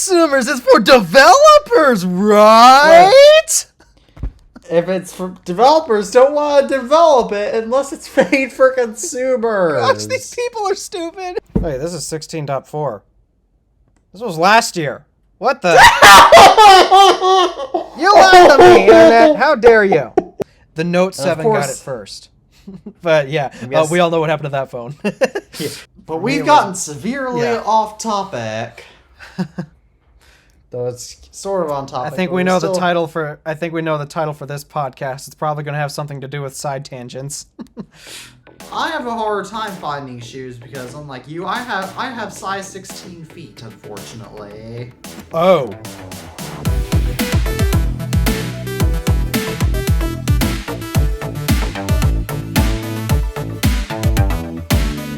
consumers. It's for developers, right? If it's for developers, don't want to develop it unless it's made for consumers. Gosh, these people are stupid. Wait, this is 16.4. This was last year. What the? You laughed at me, Internet. How dare you? The Note 7 got it first. But yeah, Yes. we all know what happened to that phone. Yeah. But we've gotten severely off topic. Though it's sort of on topic. I think we know the title for. I think we know the title for this podcast. It's probably going to have something to do with side tangents. I have a harder time finding shoes because, unlike you, I have size 16 feet, unfortunately. Oh.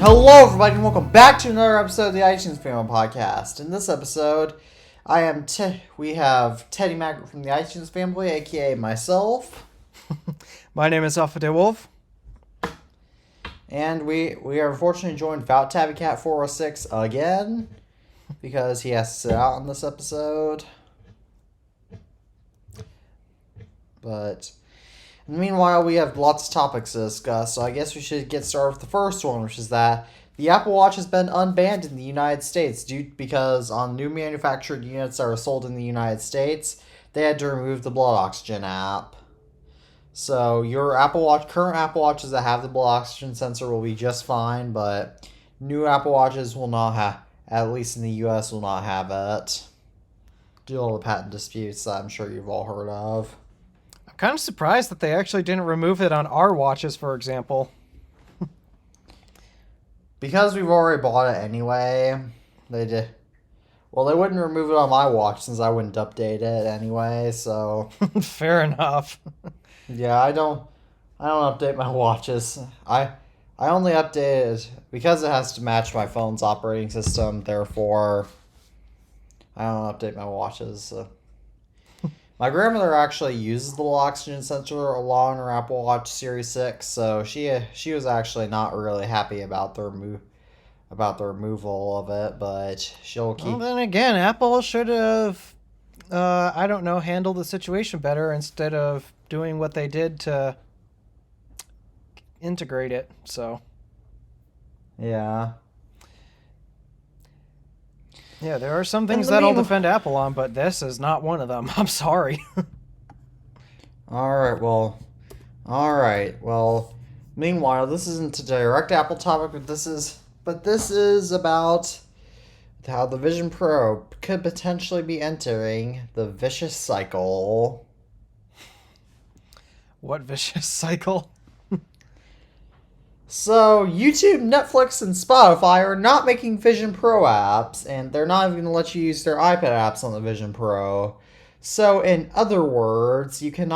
Hello, everybody, and welcome back to another episode of the iTunes Family Podcast. In this episode, we have Teddy Maggart from the iTunes Family, aka myself. My name is Alpha Day Wolf. And we are unfortunately joined without Tabby Cat 406 again, because he has to sit out on this episode. But meanwhile, we have lots of topics to discuss, so I guess we should get started with the first one, which is that the Apple Watch has been unbanned in the United States because on new manufactured units that are sold in the United States, they had to remove the blood oxygen app. So your current Apple Watches that have the blood oxygen sensor will be just fine, but new Apple Watches will not have, at least in the US, will not have it. Due to all the patent disputes that I'm sure you've all heard of. I'm kind of surprised that they actually didn't remove it on our watches, for example. Because we've already bought it anyway, they did. Well, they wouldn't remove it on my watch since I wouldn't update it anyway, so. Fair enough. Yeah, I don't update my watches. I only update it because it has to match my phone's operating system, therefore I don't update my watches. So. My grandmother actually uses the little oxygen sensor along her Apple Watch Series 6, so she was actually not really happy about the removal of it, but she'll keep. Well, then again, Apple should have, handled the situation better instead of doing what they did to integrate it. So. Yeah. Yeah, there are some things that I'll defend Apple on, but this is not one of them. I'm sorry. Alright, well, meanwhile, this isn't a direct Apple topic, but this is about how the Vision Pro could potentially be entering the vicious cycle. What vicious cycle? So, YouTube, Netflix, and Spotify are not making Vision Pro apps, and they're not even going to let you use their iPad apps on the Vision Pro. So, in other words, because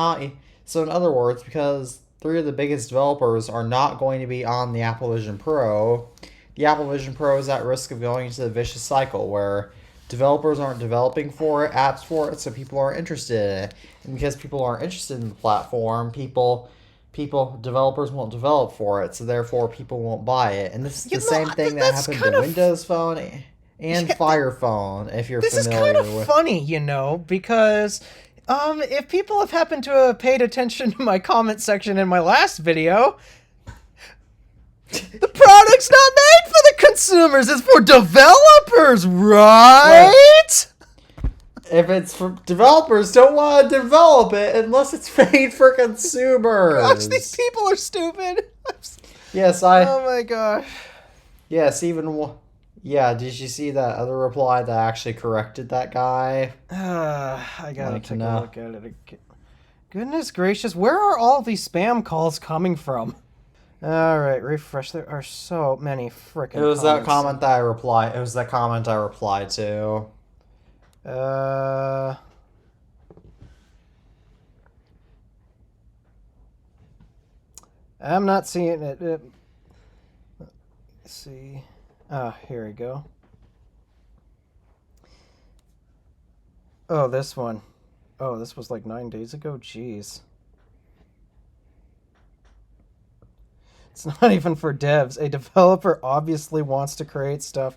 3 of the biggest developers are not going to be on the Apple Vision Pro, the Apple Vision Pro is at risk of going into the vicious cycle where developers aren't developing for it, apps for it, so people aren't interested in it. And because people aren't interested in the platform, developers won't develop for it, so therefore people won't buy it. And this is the same thing that happened to Windows Phone and Fire Phone, if you're familiar with. This is kind of funny, because if people have happened to have paid attention to my comment section in my last video, the product's not made for the consumers, it's for developers, right? If it's for developers, don't want to develop it unless it's made for consumers. Gosh, these people are stupid. Yes, Oh my gosh. Yes, yeah, did you see that other reply that actually corrected that guy? I gotta take a look at it again. Goodness gracious, where are all these spam calls coming from? Alright, refresh. There are so many frickin' comments. It was that comment that I replied. It was that comment I replied to. I'm not seeing it. Let's see. Here we go. Oh, this one. Oh, this was like 9 days ago? Jeez. It's not even for devs. A developer obviously wants to create stuff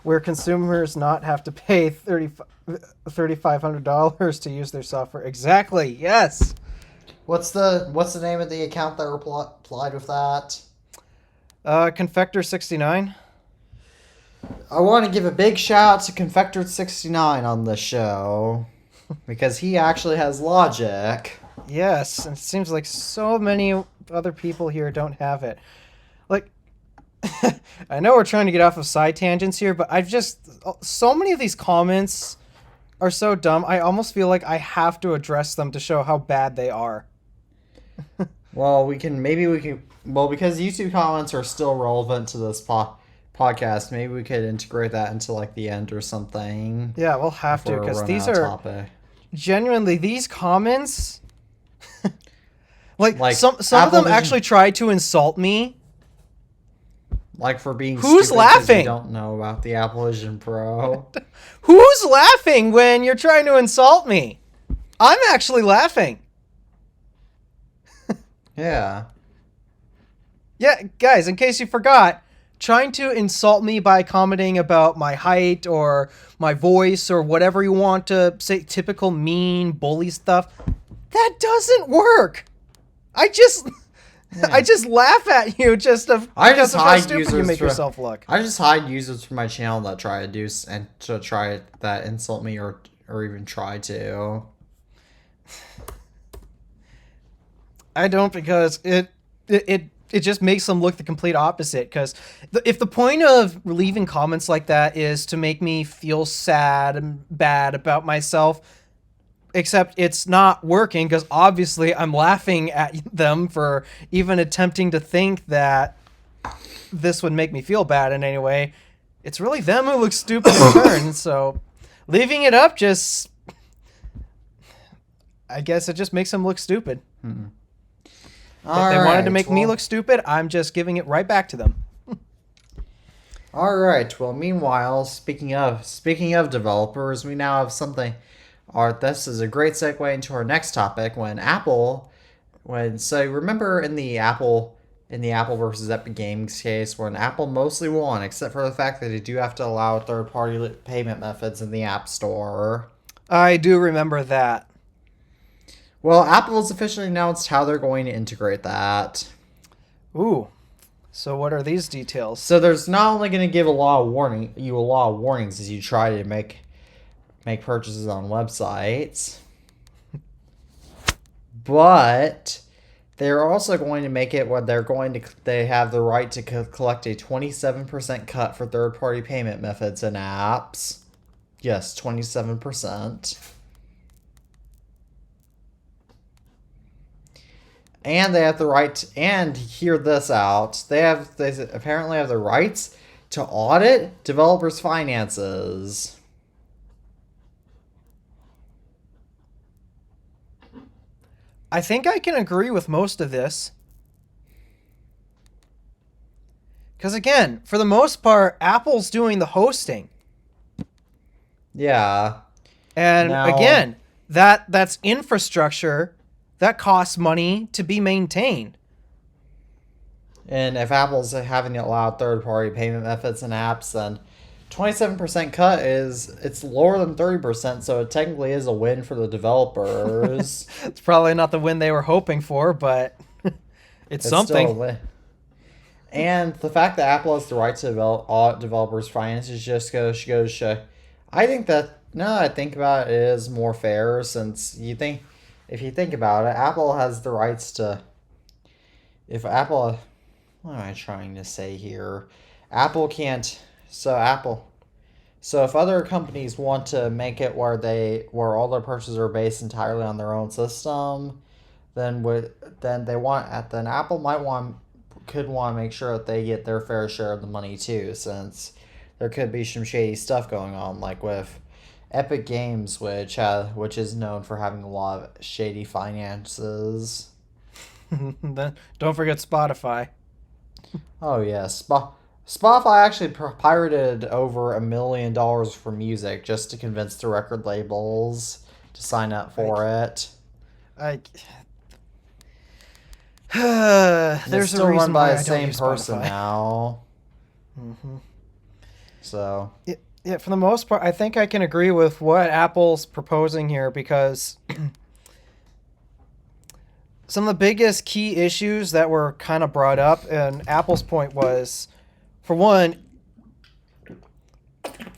where consumers not have to pay $3,500 to use their software. Exactly. Yes. What's the name of the account that replied with that? Confector69. I want to give a big shout out to Confector69 on the show because he actually has logic. Yes, and it seems like so many other people here don't have it. Like, I know we're trying to get off of side tangents here, but so many of these comments are so dumb. I almost feel like I have to address them to show how bad they are. Well, because YouTube comments are still relevant to this podcast, maybe we could integrate that into like the end or something. Yeah, we'll have to, because these are genuinely, these comments, like some of them actually try to insult me. Like for being Who's stupid laughing? You don't know about the Apple Vision Pro. Who's laughing when you're trying to insult me? I'm actually laughing. Yeah. Yeah, guys, in case you forgot, trying to insult me by commenting about my height or my voice or whatever you want to say, typical mean bully stuff, that doesn't work. I just laugh at you because of how stupid you make yourself look. I just hide users from my channel that try that insult me or even try to. I don't, because it just makes them look the complete opposite. Because if the point of leaving comments like that is to make me feel sad and bad about myself, except it's not working, because obviously I'm laughing at them for even attempting to think that this would make me feel bad in any way. It's really them who look stupid in turn. So leaving it up I guess it just makes them look stupid. Mm-hmm. If they wanted to make me look stupid, I'm just giving it right back to them. All right. Well, meanwhile, speaking of developers, we now have something. This is a great segue into our next topic. So remember in the Apple versus Epic Games case, when Apple mostly won, except for the fact that they do have to allow third-party payment methods in the App Store. I do remember that. Well, Apple has officially announced how they're going to integrate that. Ooh. So what are these details? So there's not only going to give a lot of warnings as you try to make purchases on websites, but they're also going to make it where they have the right to collect a 27% cut for third-party payment methods and apps. Yes, 27%. And they have the right and hear this out. They apparently have the rights to audit developers' finances. I think I can agree with most of this. Because again, for the most part, Apple's doing the hosting. Yeah. And again, that's infrastructure that costs money to be maintained. And if Apple's having to allow third-party payment methods and apps, then 27% cut it's lower than 30%, so it technically is a win for the developers. It's probably not the win they were hoping for, but it's something. Still a win. And the fact that Apple has the right to audit developers' finances just goes to show. I think that, now that I think about it, it is more fair, since if you think about it, Apple has the rights to. What am I trying to say here? Apple can't. So if other companies want to make it where all their purchases are based entirely on their own system, then Apple could want to make sure that they get their fair share of the money too, since there could be some shady stuff going on, like with Epic Games, which is known for having a lot of shady finances. Don't forget Spotify. Oh yeah, Spotify actually pirated over $1 million for music just to convince the record labels to sign up for it. There's still a reason run by why the I same don't use person Spotify now. Mm-hmm. So Yeah, for the most part, I think I can agree with what Apple's proposing here because some of the biggest key issues that were kind of brought up, and Apple's point was, for one,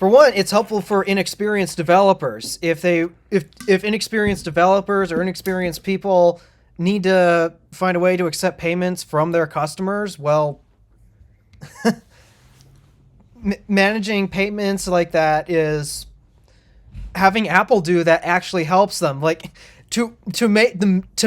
it's helpful for inexperienced developers. If inexperienced developers or inexperienced people need to find a way to accept payments from their customers, well, managing payments like that is having Apple do that actually helps them. Like to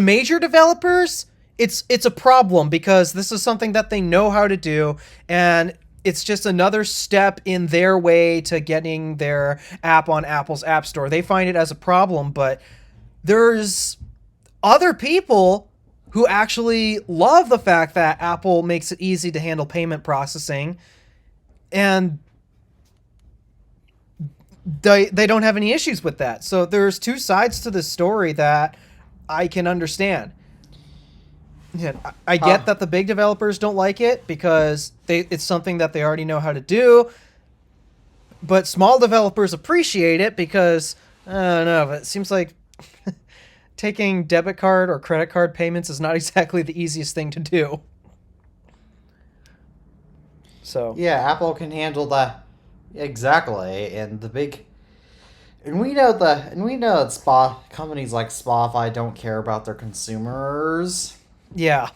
major developers, it's a problem because this is something that they know how to do, and it's just another step in their way to getting their app on Apple's App Store. They find it as a problem, but there's other people who actually love the fact that Apple makes it easy to handle payment processing, and they don't have any issues with that. So there's two sides to this story that I can understand. Yeah, I get that the big developers don't like it because it's something that they already know how to do, but small developers appreciate it because I don't know. It seems like taking debit card or credit card payments is not exactly the easiest thing to do. So yeah, Apple can handle that exactly, and the big. And we know that companies like Spotify don't care about their consumers. yeah,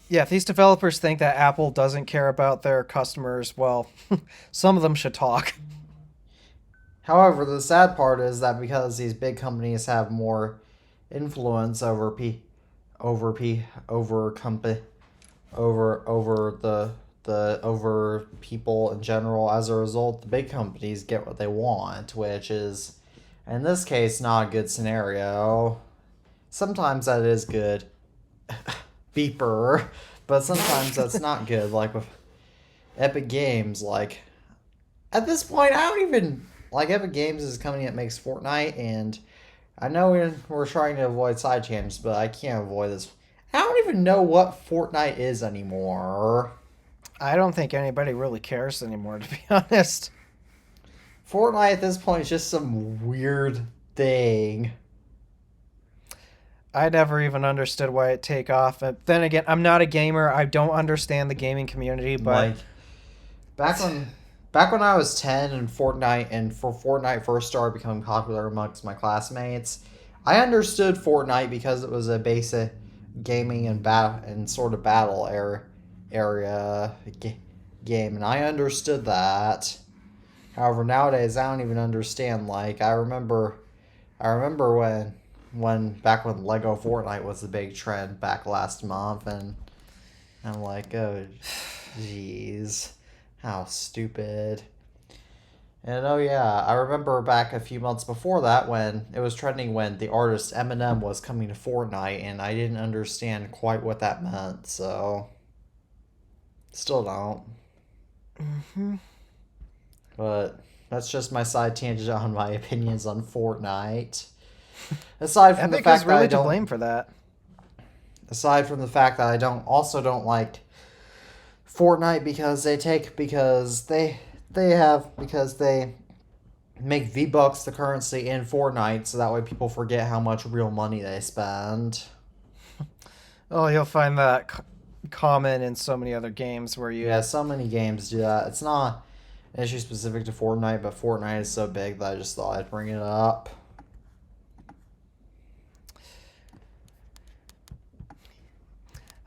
yeah. If these developers think that Apple doesn't care about their customers, well, some of them should talk. However, the sad part is that because these big companies have more influence over over p over company over the over people in general, as a result, the big companies get what they want, which is in this case not a good scenario. Sometimes that is good, beeper, but sometimes that's not good. Like with Epic Games, like at this point, I don't even like Epic Games is a company that makes Fortnite, and I know we're trying to avoid side tangents, but I can't avoid this. I don't even know what Fortnite is anymore. I don't think anybody really cares anymore, to be honest. Fortnite at this point is just some weird thing. I never even understood why it take off. But then again, I'm not a gamer. I don't understand the gaming community, but Like back when back when I was 10 and Fortnite first started becoming popular amongst my classmates, I understood Fortnite because it was a basic gaming and sort of battle area game, and I understood that. However, nowadays I don't even understand. Like I remember when back when Lego Fortnite was the big trend back last month, and I'm like, oh, jeez, how stupid. And oh yeah, I remember back a few months before that when it was trending when the artist Eminem was coming to Fortnite, and I didn't understand quite what that meant, so still don't. mm-hmm. But that's just my side tangent on my opinions on Fortnite. Aside from the Epic fact is that I really to don't blame for that. aside from the fact that I don't like Fortnite because they make V-Bucks the currency in Fortnite, so that way people forget how much real money they spend. Oh, you'll find that common in so many other games where you. Yeah, so many games do that. It's not an issue specific to Fortnite, but Fortnite is so big that I just thought I'd bring it up.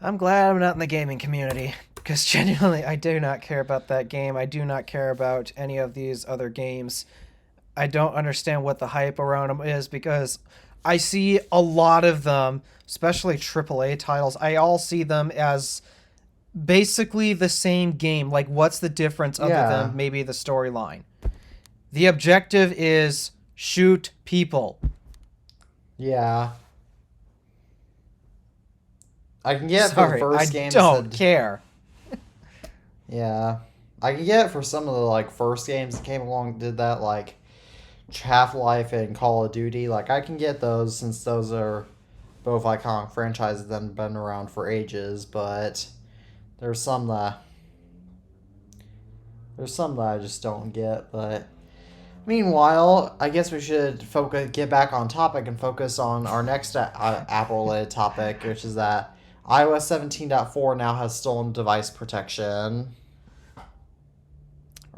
I'm glad I'm not in the gaming community because genuinely, I do not care about that game. I do not care about any of these other games. I don't understand what the hype around them is because I see a lot of them, especially AAA titles. I all see them as basically the same game. Like, what's the difference other Yeah. than maybe the storyline? The objective is shoot people. Yeah. I can get for the Sorry, I first games don't that care. yeah. I can get for some of the like first games that came along did that, like Half-Life and Call of Duty. Like I can get those since those are both iconic franchises that have been around for ages, but there's some that There's some that I just don't get, but meanwhile, I guess we should get back on topic and focus on our next Apple-related topic, which is that iOS 17.4 now has stolen device protection.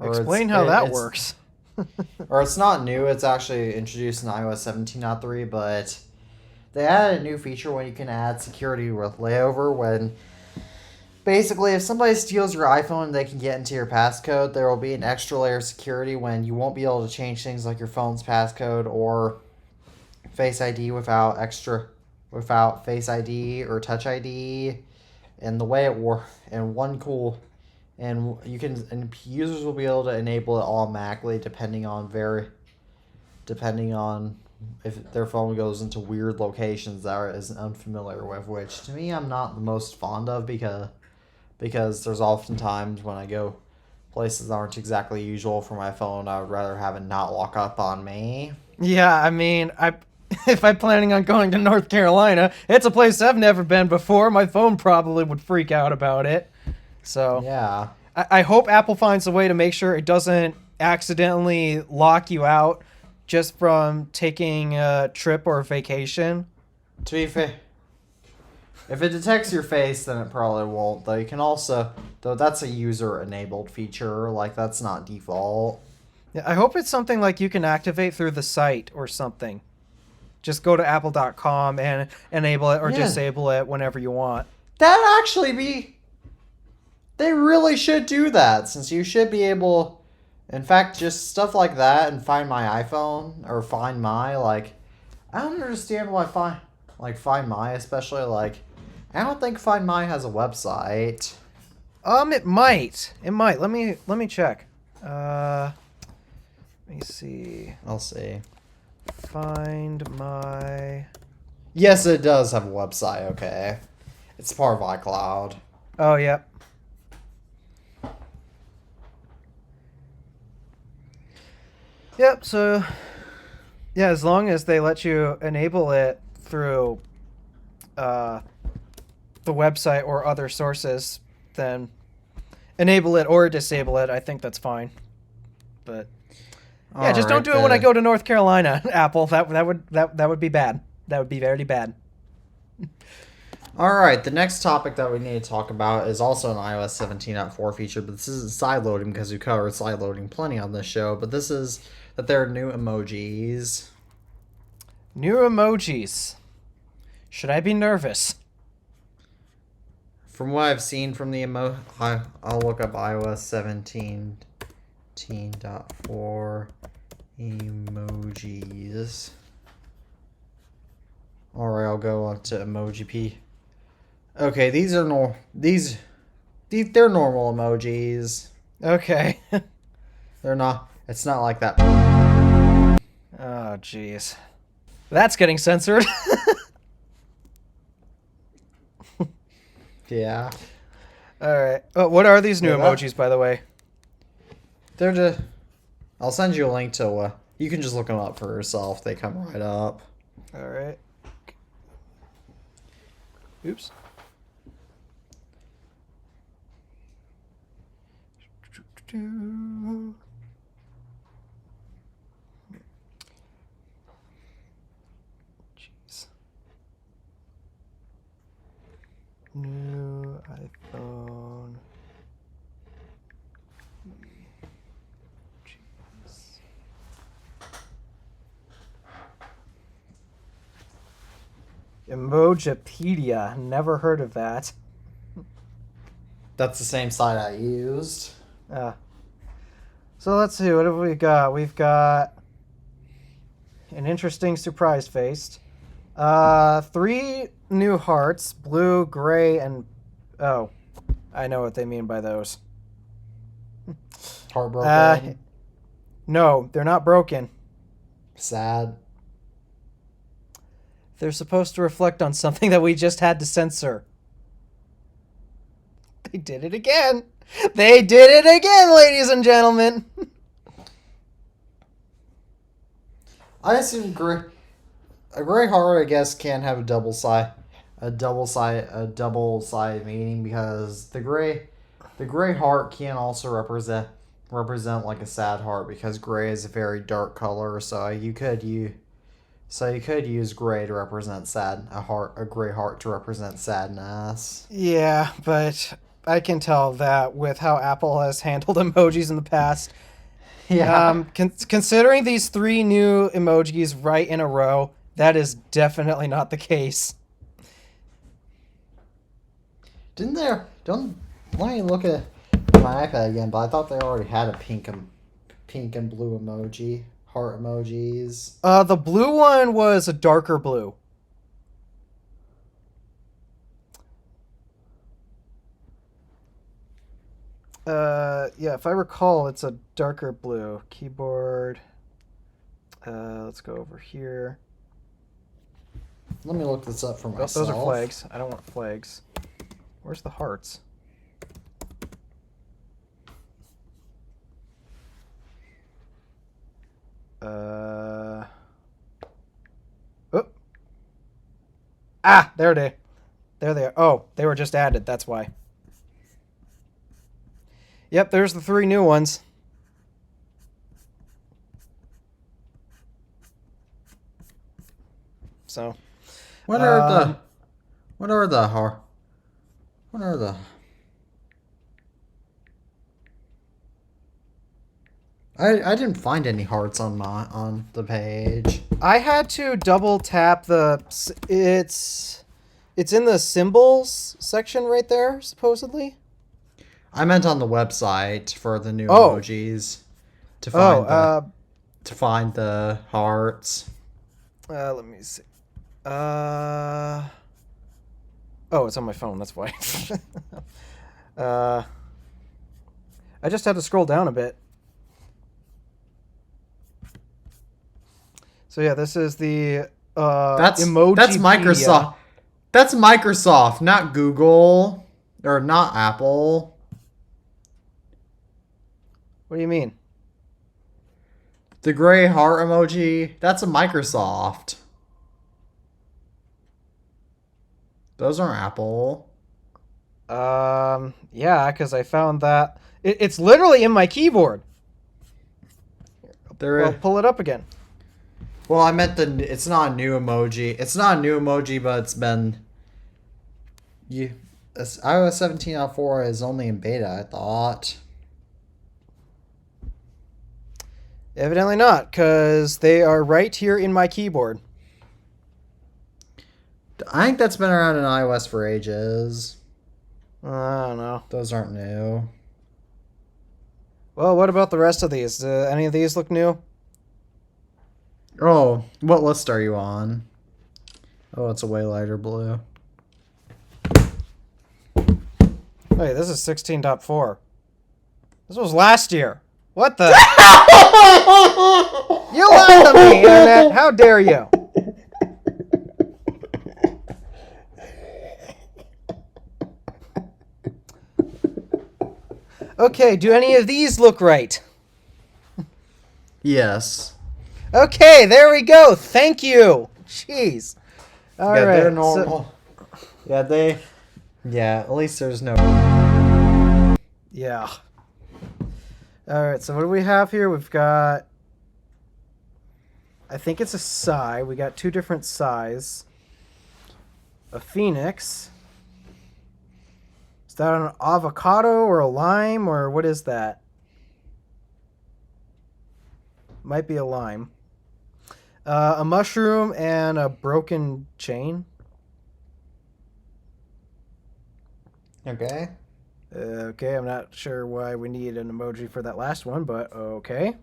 Explain how that works. Or it's not new, it's actually introduced in iOS 17.3, but they added a new feature when you can add security with layover when basically if somebody steals your iPhone they can get into your passcode, there will be an extra layer of security when you won't be able to change things like your phone's passcode or Face ID without Face ID or Touch ID. And the way it works, and users will be able to enable it automatically depending on if their phone goes into weird locations that is unfamiliar with, which to me I'm not the most fond of because there's often times when I go places that aren't exactly usual for my phone, I would rather have it not lock up on me. Yeah, I mean, if I'm planning on going to North Carolina, it's a place I've never been before. My phone probably would freak out about it. So yeah, I hope Apple finds a way to make sure it doesn't accidentally lock you out just from taking a trip or a vacation. To be fair, if it detects your face, then it probably won't. Though you can also, though that's a user-enabled feature, like that's not default. Yeah, I hope it's something like you can activate through the site or something. Just go to apple.com and enable it or disable it whenever you want. That'd actually be... They really should do that, since you should be able... In fact, just stuff like that and Find My iPhone, or Find My, like... I don't understand why Find My, especially, like... I don't think Find My has a website. It might. It might. Let me check. Let me see. I'll see. Find My... Yes, it does have a website, okay. It's part of iCloud. Oh, yep. Yep, so... Yeah, as long as they let you enable it through the website or other sources, then enable it or disable it, I think that's fine. But... Yeah, just don't do it when I go to North Carolina, Apple. That would be bad. That would be very bad. All right, the next topic that we need to talk about is also an iOS 17.4 feature, but this isn't side loading because we covered side loading plenty on this show. But this is that there are new emojis. New emojis. Should I be nervous? From what I've seen from the I'll look up iOS 17.4 emojis. Alright, I'll go on to Emoji P. Okay, these are they're normal emojis. Okay. They're not. It's not like that. Oh, jeez. That's getting censored. Yeah. All right. What are these new emojis, by the way? They're just... I'll send you a link to... you can just look them up for yourself. They come right up. All right. Oops. Jeez. New iPhone. Jeez. Emojipedia. Never heard of that. That's the same site I used. So let's see. What have we got? We've got an interesting surprise face. 3 new hearts. Blue, gray, and... Oh. I know what they mean by those. Heartbroken. No, they're not broken. Sad. They're supposed to reflect on something that we just had to censor. They did it again. They did it again, ladies and gentlemen. I assume a gray heart, I guess, can have a double side meaning because the gray heart can also represent represent like a sad heart because gray is a very dark color. So you could use gray to represent a gray heart to represent sadness. Yeah, but I can tell that with how Apple has handled emojis in the past. Yeah. Considering these 3 new emojis right in a row, that is definitely not the case. Didn't there? Don't let me look at my iPad again. But I thought they already had a pink and blue emoji, heart emojis. The blue one was a darker blue. Yeah, if I recall, it's a darker blue. Keyboard. Let's go over here. Let me look this up for myself. Those are flags. I don't want flags. Where's the hearts? Oh. Ah, there they are. Oh, they were just added. That's why. Yep, there's the 3 new ones. So, What are the I didn't find any hearts on the page. I had to double tap it's in the symbols section right there, supposedly. I meant on the website for the new Oh. emojis to find the hearts. Let me see. Oh, it's on my phone. That's why. I just had to scroll down a bit. So yeah, this is the emoji. That's Microsoft. That's Microsoft, not Google or not Apple. What do you mean? The gray heart emoji, that's a Microsoft. Those aren't Apple. Yeah, because I found that it's literally in my keyboard. Well, pull it up again. Well, I meant it's not a new emoji. It's not a new emoji, but it's been iOS 17.4 is only in beta, I thought. Evidently not, because they are right here in my keyboard. I think that's been around in iOS for ages. I don't know. Those aren't new. Well, what about the rest of these? Do any of these look new? Oh, what list are you on? Oh, it's a way lighter blue. Wait, this is 16.4. This was last year. What the? You lied to me, Internet. How dare you? Okay, do any of these look right? Yes. Okay, there we go. Thank you. Jeez. All right. They're normal. Yeah, at least there's no. Yeah. All right, so what do we have here? We've got, I think it's a Psy. We got 2 different Psys. A Phoenix. Is that an avocado or a lime or what is that? Might be a lime. A mushroom and a broken chain. Okay. Okay, I'm not sure why we need an emoji for that last one, but okay.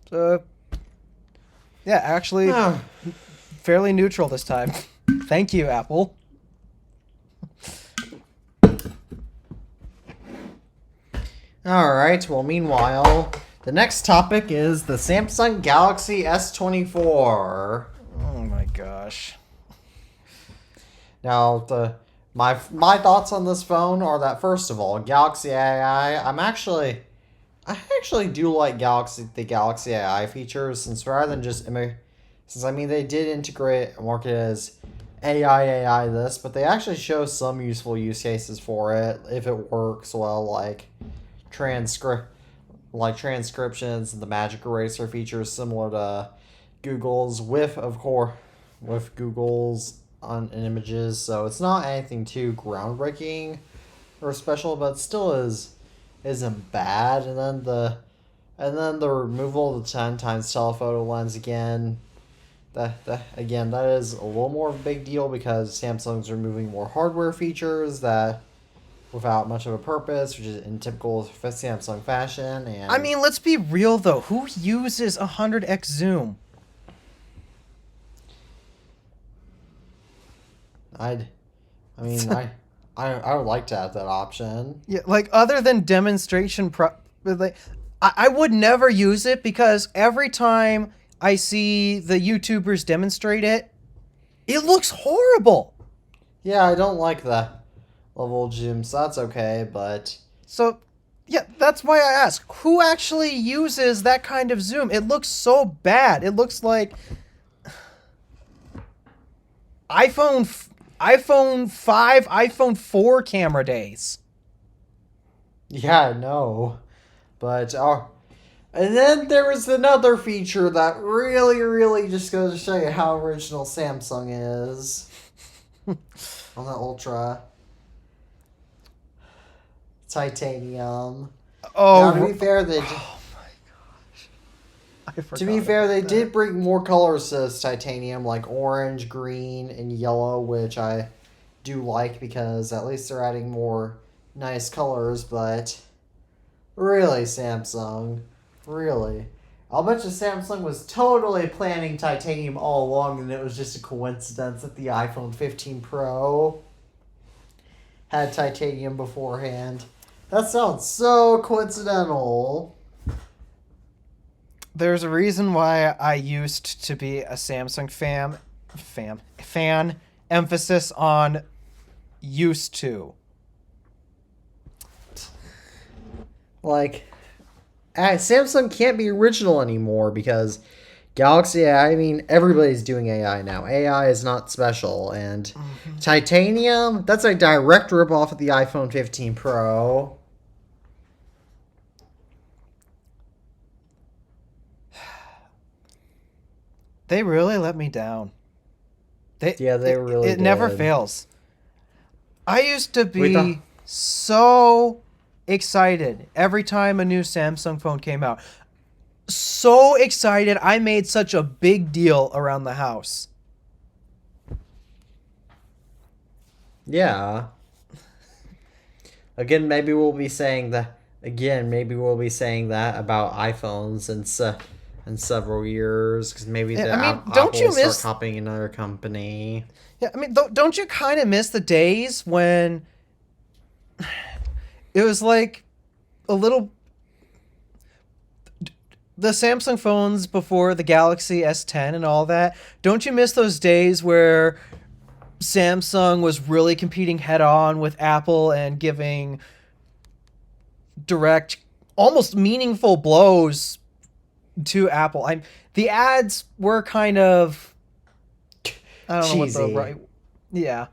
So, yeah, actually, fairly neutral this time. Thank you, Apple. Alright, well, meanwhile, the next topic is the Samsung Galaxy S24. Oh my gosh. Now, my thoughts on this phone are that, first of all, Galaxy AI, I actually do like the Galaxy AI features, since rather than just they did integrate and market it as AI this, but they actually show some useful use cases for it if it works well, like transcript like transcriptions and the magic eraser features similar to Google's with Google's on images. So it's not anything too groundbreaking or special, but still isn't bad. And then the removal of the 10 times telephoto lens again. That is a little more of a big deal because Samsung's removing more hardware features that without much of a purpose, which is in typical Samsung fashion. And I mean, let's be real though. Who uses 100x zoom? I mean, I would like to have that option. Yeah, like other than demonstration like I would never use it because every time I see the YouTubers demonstrate it, it looks horrible. Yeah, I don't like the level of zoom, so that's okay, but So, yeah, that's why I ask, who actually uses that kind of zoom? It looks so bad. It looks like iPhone 5, iPhone 4 camera days. yeah, no. But and then there was another feature that really, really just goes to show you how original Samsung is on the Ultra. Titanium. Oh, Now, to be fair, oh my gosh. I forgot to be fair, about they that. did bring more colors to this titanium, like orange, green, and yellow, which I do like because at least they're adding more nice colors. But really, Samsung, really, I'll bet you Samsung was totally planning titanium all along, and it was just a coincidence that the iPhone 15 Pro had titanium beforehand. That sounds so coincidental. There's a reason why I used to be a Samsung fan. Emphasis on used to. Like, Samsung can't be original anymore because Galaxy AI, I mean, everybody's doing AI now. AI is not special. And titanium, that's a direct ripoff of the iPhone 15 Pro. They really let me down. Yeah, they really it never did. fails. I used to Wait, be so excited every time a new Samsung phone came out. So excited, I made such a big deal around the house. Yeah. Again, maybe we'll be saying that. Again, maybe we'll be saying that about iPhones in several years, because maybe Yeah, the I mean, Apple don't will you start miss? copying another company. Yeah, I mean, don't you kind of miss the days when it was like a little the Samsung phones before the Galaxy S10 and all that? Don't you miss those days where Samsung was really competing head on with Apple and giving direct, almost meaningful blows to Apple? The ads were kind of, I don't know what the Cheesy. right, yeah,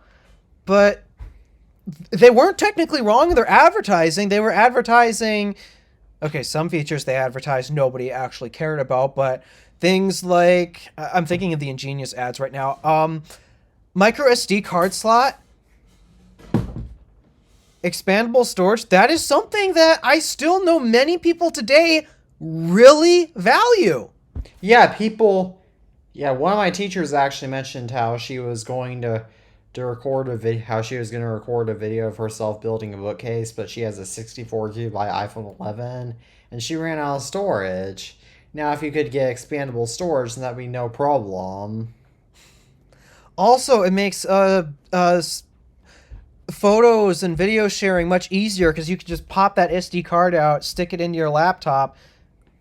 but they weren't technically wrong in their advertising. They were advertising, okay, some features they advertised nobody actually cared about, but things like, I'm thinking of the Ingenious ads right now. Micro SD card slot, expandable storage, that is something that I still know many people today really value. Yeah, people. Yeah, one of my teachers actually mentioned how she was going to record a video. How she was going to record a video of herself building a bookcase, but she has a 64 gigabyte iPhone 11, and she ran out of storage. Now, if you could get expandable storage, then that'd be no problem. Also, it makes photos and video sharing much easier because you can just pop that SD card out, stick it into your laptop.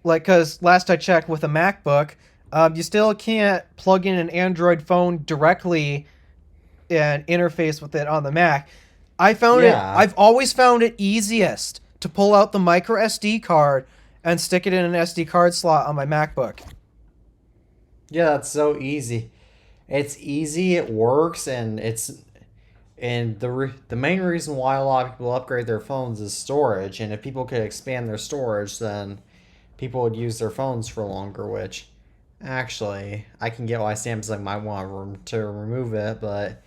Like, because last I checked with a MacBook, you still can't plug in an Android phone directly and interface with it on the Mac. Yeah. I've always found it easiest to pull out the micro SD card and stick it in an SD card slot on my MacBook. Yeah, that's so easy. It's easy, it works, and And the main reason why a lot of people upgrade their phones is storage. And if people could expand their storage, then people would use their phones for longer. Which, actually, I can get why Samsung might want to remove it, but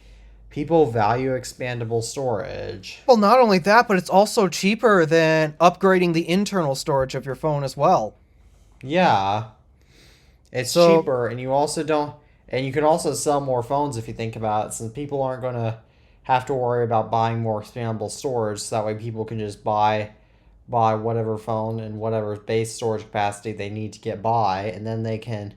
people value expandable storage. Well, not only that, but it's also cheaper than upgrading the internal storage of your phone as well. Yeah, it's So, cheaper, and you also don't, and you can also sell more phones if you think about it, since people aren't gonna have to worry about buying more expandable storage. So that way, people can just buy whatever phone and whatever base storage capacity they need to get by, and then they can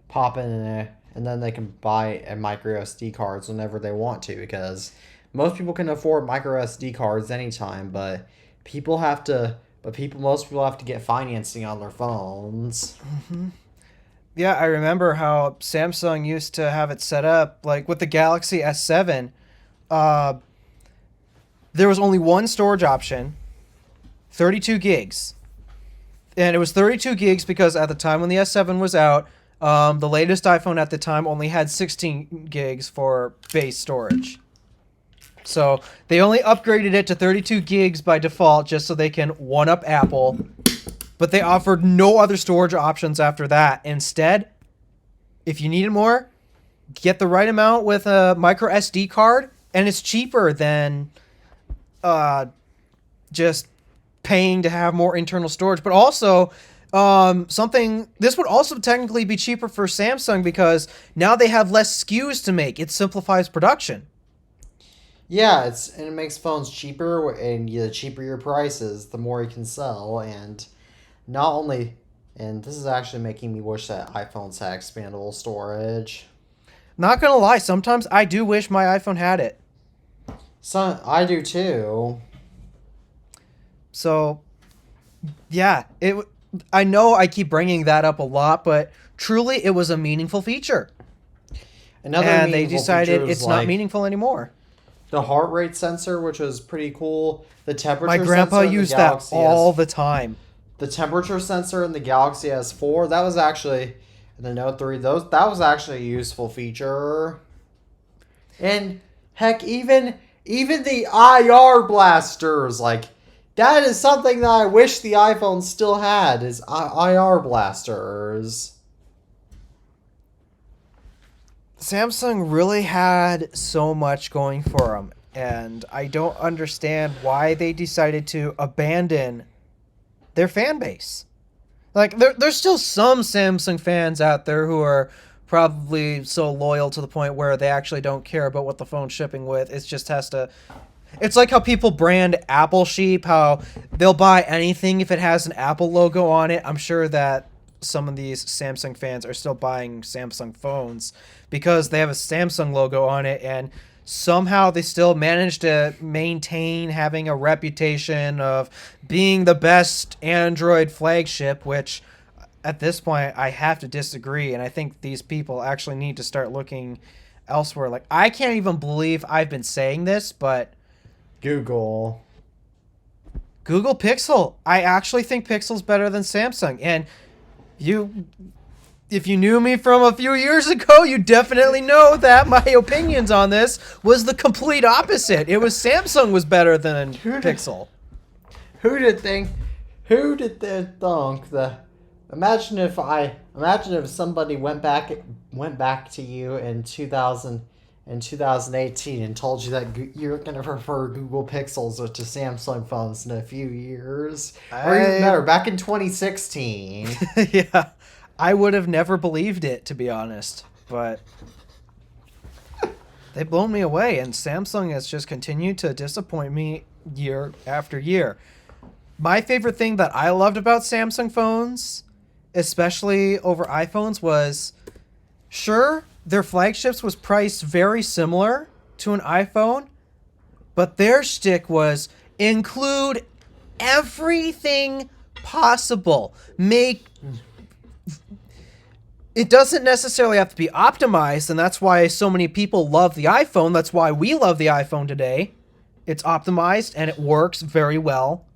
pop in and then they can buy a micro SD cards whenever they want to, because most people can afford micro SD cards anytime, but most people have to get financing on their phones. yeah, I remember how Samsung used to have it set up, like with the Galaxy S7, uh, there was only one storage option, 32 gigs. And it was 32 gigs because at the time when the S7 was out, the latest iPhone at the time only had 16 gigs for base storage. So they only upgraded it to 32 gigs by default just so they can one-up Apple. But they offered no other storage options after that. Instead, if you needed more, get the right amount with a micro SD card, and it's cheaper than just paying to have more internal storage. But also, this would also technically be cheaper for Samsung because now they have less SKUs to make. It simplifies production. Yeah, and it makes phones cheaper, and the cheaper your prices, the more you can sell, and not only, and this is actually making me wish that iPhones had expandable storage. Not gonna lie, sometimes I do wish my iPhone had it. So I do too. So, yeah, I know I keep bringing that up a lot, but truly it was a meaningful feature. Another And they meaningful decided feature is it's not like meaningful anymore. the heart rate sensor, which was pretty cool. The temperature My grandpa sensor in the used that Galaxy all S, the time. the temperature sensor in the Galaxy S4, that was actually in the Note 3. That was actually a useful feature. And heck, even the IR blasters, like that is something that I wish the iPhone still had, is IR blasters. Samsung really had so much going for them, and I don't understand why they decided to abandon their fan base. Like, there's still some Samsung fans out there who are probably so loyal to the point where they actually don't care about what the phone's shipping with. It just has to. It's like how people brand Apple sheep, how they'll buy anything if it has an Apple logo on it. I'm sure that some of these Samsung fans are still buying Samsung phones because they have a Samsung logo on it, and somehow they still manage to maintain having a reputation of being the best Android flagship, which at this point I have to disagree, and I think these people actually need to start looking elsewhere. Like, I can't even believe I've been saying this, but Google Pixel. I actually think Pixel's better than Samsung, and if you knew me from a few years ago, you definitely know that my opinions on this was the complete opposite. It was Samsung was better than Pixel. Who did think? Who did they think that? Imagine if somebody went back to you in 2018 and told you that you're gonna prefer Google Pixels to Samsung phones in a few years, or even better, back in 2016. Yeah, I would have never believed it, to be honest, but they've blown me away, and Samsung has just continued to disappoint me year after year. My favorite thing that I loved about Samsung phones, especially over iPhones, was sure, their flagships was priced very similar to an iPhone, but their shtick was include everything possible. It doesn't necessarily have to be optimized, and that's why so many people love the iPhone. That's why we love the iPhone today. It's optimized and it works very well.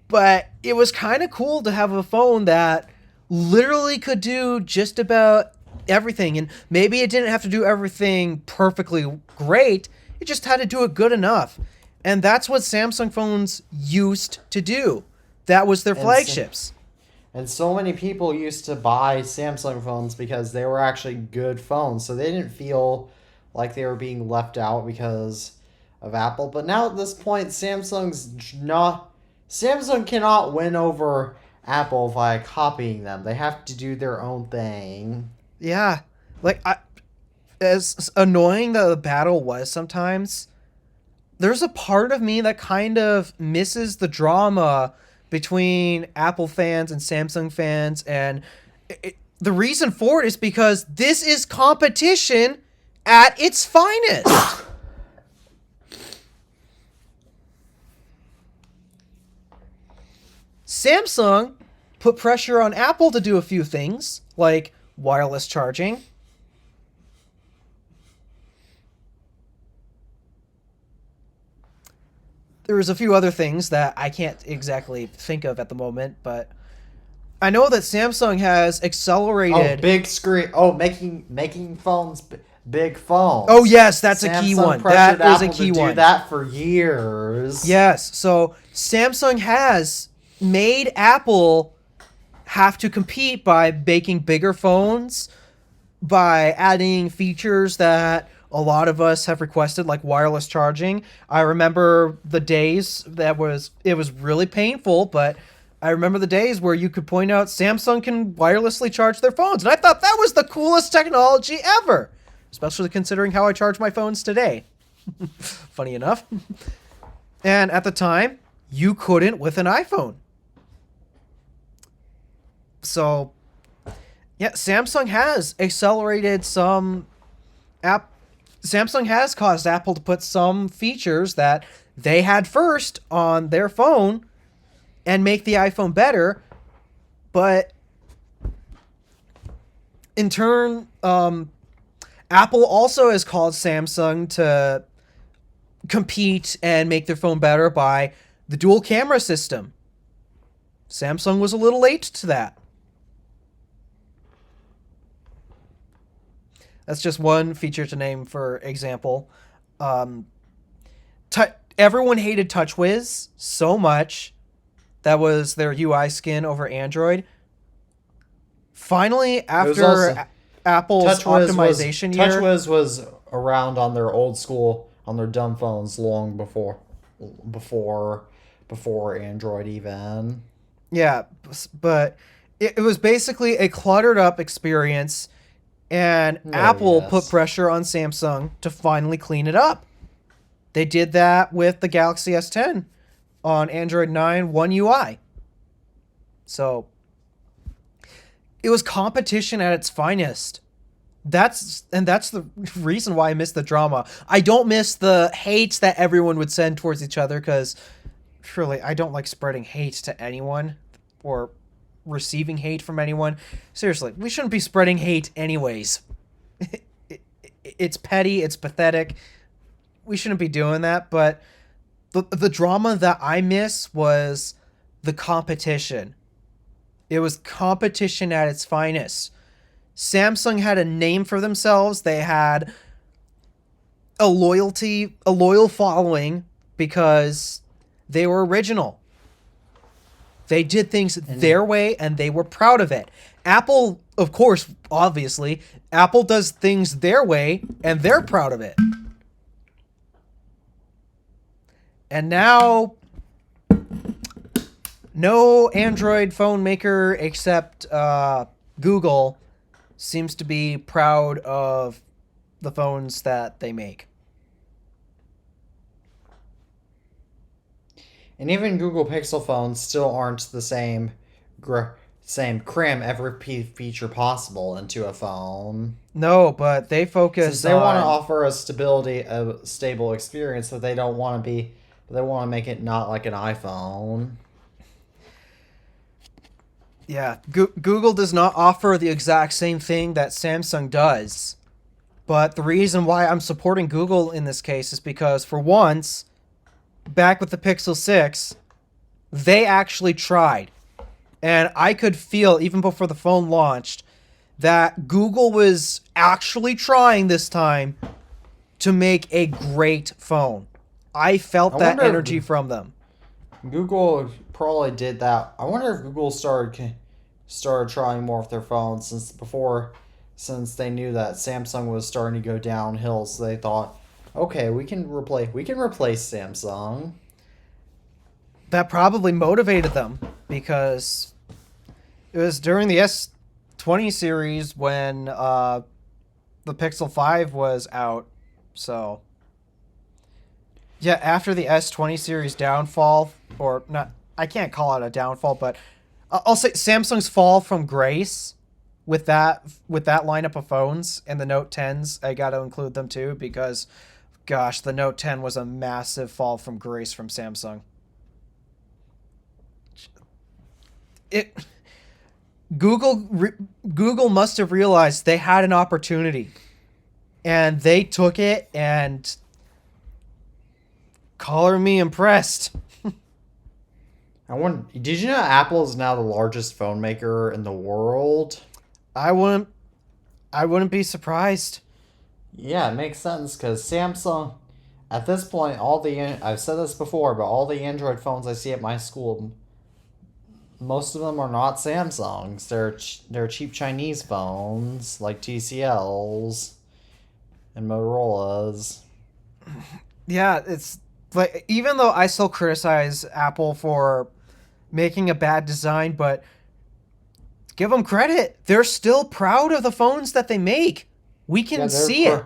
But it was kind of cool to have a phone that literally could do just about everything. And maybe it didn't have to do everything perfectly great. It just had to do it good enough. And that's what Samsung phones used to do. That was their flagships. And so many people used to buy Samsung phones because they were actually good phones. So they didn't feel like they were being left out because of Apple. But now at this point, Samsung cannot win over Apple via copying them. They have to do their own thing. Yeah. Like, as annoying the battle was sometimes, there's a part of me that kind of misses the drama between Apple fans and Samsung fans. And the reason for it is because this is competition at its finest. Samsung put pressure on Apple to do a few things, like wireless charging. There was a few other things that I can't exactly think of at the moment, but I know that Samsung has accelerated. Oh, big screen. Oh, making phones big phones. Oh yes, that's a key one. That is a key one. Do that for years. Yes, so Samsung has made Apple have to compete by making bigger phones, by adding features that a lot of us have requested, like wireless charging. I remember the days it was really painful, but I remember the days where you could point out Samsung can wirelessly charge their phones, and I thought that was the coolest technology ever, especially considering how I charge my phones today. Funny enough. And at the time, you couldn't with an iPhone. So, yeah, Samsung has accelerated Samsung has caused Apple to put some features that they had first on their phone and make the iPhone better. But in turn, Apple also has called Samsung to compete and make their phone better by the dual camera system. Samsung was a little late to that. That's just one feature to name, for example. Everyone hated TouchWiz so much. That was their UI skin over Android. Finally, after Apple's optimization year... TouchWiz was around on their old school, on their dumb phones long before Android even. Yeah, but it was basically a cluttered up experience. And Apple put pressure on Samsung to finally clean it up. They did that with the Galaxy S10 on Android 9 One UI. So it was competition at its finest. That's the reason why I miss the drama. I don't miss the hate that everyone would send towards each other, because surely I don't like spreading hate to anyone or receiving hate from anyone. Seriously, we shouldn't be spreading hate anyways. It's petty, it's pathetic. We shouldn't be doing that, but the drama that I miss was the competition. It was competition at its finest. Samsung had a name for themselves. They had a loyal following because they were original. They did things their way, and they were proud of it. Apple, of course, obviously, Apple does things their way, and they're proud of it. And now, no Android phone maker except Google seems to be proud of the phones that they make. And even Google Pixel phones still aren't the same cram every feature possible into a phone. No, but they focus Since they want to offer a stable experience, but they don't want to be. They want to make it not like an iPhone. Yeah, Google does not offer the exact same thing that Samsung does. But the reason why I'm supporting Google in this case is because, for once, back with the Pixel 6, they actually tried. And I could feel, even before the phone launched, that Google was actually trying this time to make a great phone. I felt that energy from them. Google probably did that. I wonder if Google started trying more with their phones since they knew that Samsung was starting to go downhill. So they thought, okay, we can replace Samsung. That probably motivated them because it was during the S20 series when the Pixel 5 was out. So yeah, after the S20 series downfall, or not, I can't call it a downfall, but I'll say Samsung's fall from grace with that lineup of phones, and the Note 10s, I got to include them too because, gosh, the Note 10 was a massive fall from grace from Samsung. Google must have realized they had an opportunity, and they took it. And color me impressed. Did you know Apple is now the largest phone maker in the world? I wouldn't be surprised. Yeah, it makes sense because Samsung, at this point, I've said this before, but all the Android phones I see at my school, most of them are not Samsungs. They're cheap Chinese phones like TCLs and Motorola's. Yeah, it's like, even though I still criticize Apple for making a bad design, but give them credit. They're still proud of the phones that they make. We can see it.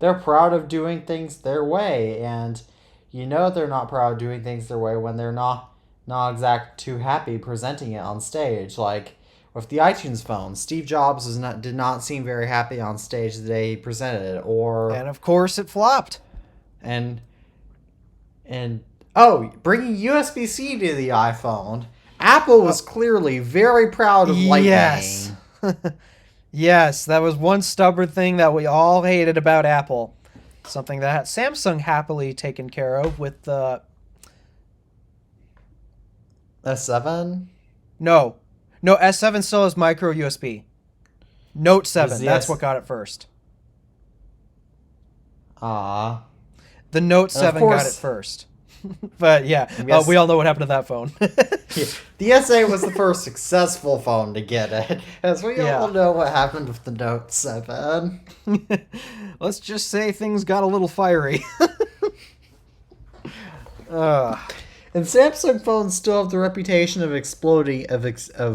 They're proud of doing things their way, and they're not proud of doing things their way when they're not exactly too happy presenting it on stage. Like with the iTunes phone, Steve Jobs did not seem very happy on stage the day he presented it, and of course it flopped. And bringing USB-C to the iPhone, Apple was clearly very proud of Lightning. Yes. Yes, that was one stubborn thing that we all hated about Apple. Something that Samsung happily taken care of with the S7? No, S7 still has micro USB. Note 7, that's what got it first. The Note 7 got it first. But yeah, we all know what happened to that phone. Yeah. The S8 was the first successful phone to get it, as we all know what happened with the Note 7. Let's just say things got a little fiery. And Samsung phones still have the reputation of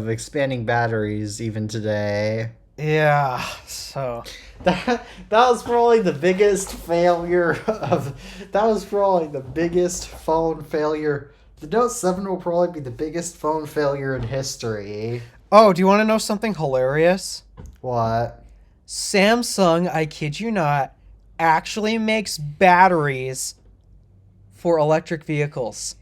expanding batteries even today. Yeah, so that was probably the biggest failure that was probably the biggest phone failure. The Note 7 will probably be the biggest phone failure in history. Oh, do you want to know something hilarious? What? Samsung, I kid you not, actually makes batteries for electric vehicles.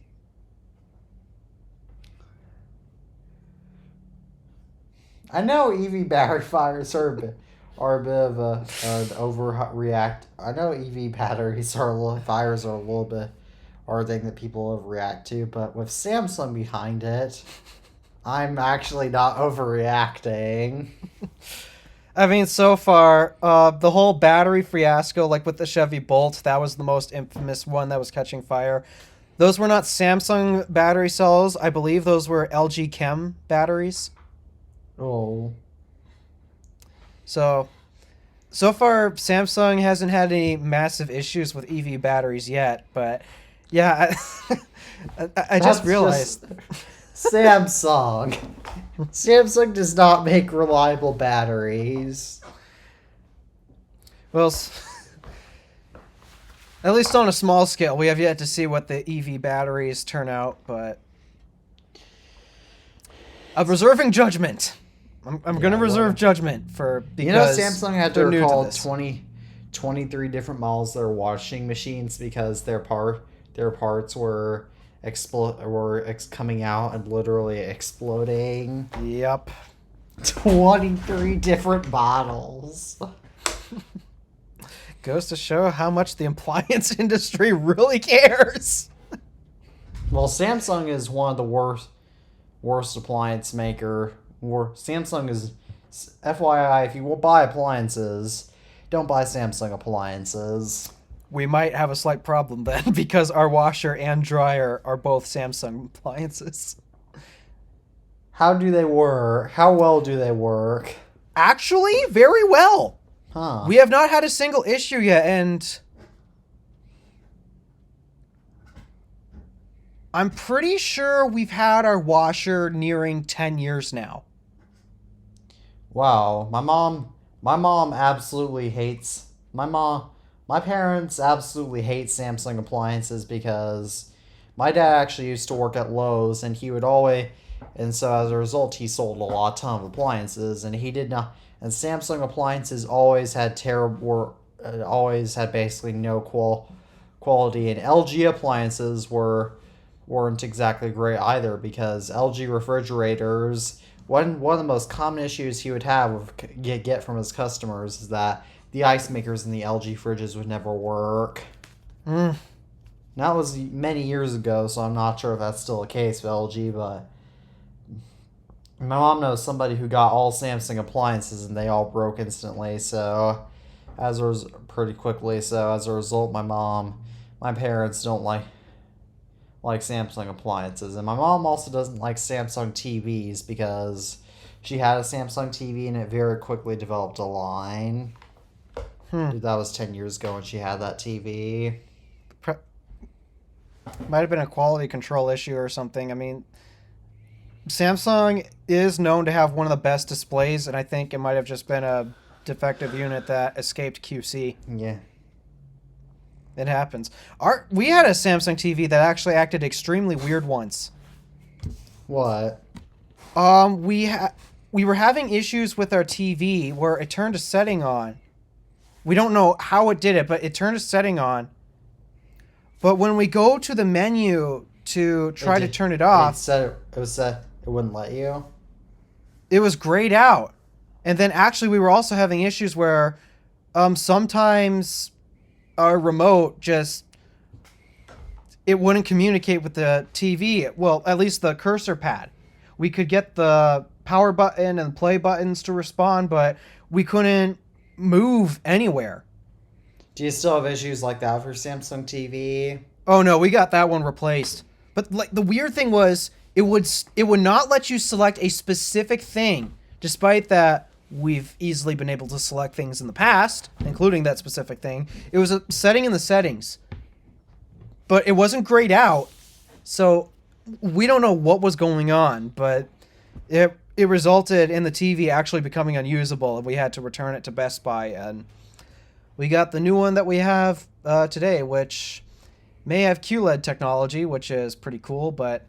I know EV battery fires are a bit of an overreact. I know EV batteries fires are a little bit a thing that people overreact to, but with Samsung behind it, I'm actually not overreacting. I mean, so far, the whole battery fiasco, like with the Chevy Bolt, that was the most infamous one that was catching fire. Those were not Samsung battery cells. I believe those were LG Chem batteries. Oh. So far, Samsung hasn't had any massive issues with EV batteries yet, but yeah, I just realized. Samsung. Samsung does not make reliable batteries. Well, at least on a small scale, we have yet to see what the EV batteries turn out, but I'm reserving judgment. I'm going to reserve judgment because Samsung had to recall 23 different models of their washing machines because their parts were coming out and literally exploding. Yep. 23 different models. Goes to show how much the appliance industry really cares. Well, Samsung is one of the worst appliance maker. Samsung is FYI, if you will buy appliances, don't buy Samsung appliances. We might have a slight problem then because our washer and dryer are both Samsung appliances. How do they work? How well do they work? Actually, very well. Huh. We have not had a single issue yet, and I'm pretty sure we've had our washer nearing 10 years now. Wow. My mom absolutely hates my parents absolutely hate Samsung appliances because my dad actually used to work at Lowe's and he would always and so as a result he sold a ton of appliances and he did not and Samsung appliances always had terrible always had basically no quality and LG appliances weren't exactly great either because LG refrigerators one of the most common issues he would have with get from his customers is that the ice makers in the LG fridges would never work. Mm. That was many years ago, so I'm not sure if that's still the case with LG, but my mom knows somebody who got all Samsung appliances and they all broke instantly, so pretty quickly, so as a result my parents don't like Samsung appliances. And my mom also doesn't like Samsung TVs because she had a Samsung TV and it very quickly developed a line. Dude, that was 10 years ago when she had that TV. Might have been a quality control issue or something. I mean, Samsung is known to have one of the best displays, and I think it might have just been a defective unit that escaped QC. Yeah. It happens. We had a Samsung TV that actually acted extremely weird once. What? We were having issues with our TV where it turned a setting on. We don't know how it did it, but it turned a setting on. But when we go to the menu to try to turn it off, It wouldn't let you. it was grayed out. And then actually we were also having issues where sometimes our remote it wouldn't communicate with the TV. Well, at least the cursor pad. We could get the power button and play buttons to respond, but we couldn't move anywhere. Do you still have issues like that for Samsung TV? Oh no, we got that one replaced. But like the weird thing was it would not let you select a specific thing, despite that we've easily been able to select things in the past, including that specific thing. It was a setting in the settings. But it wasn't grayed out. So we don't know what was going on, but it resulted in the TV actually becoming unusable, and we had to return it to Best Buy, and we got the new one that we have today, which may have QLED technology, which is pretty cool, but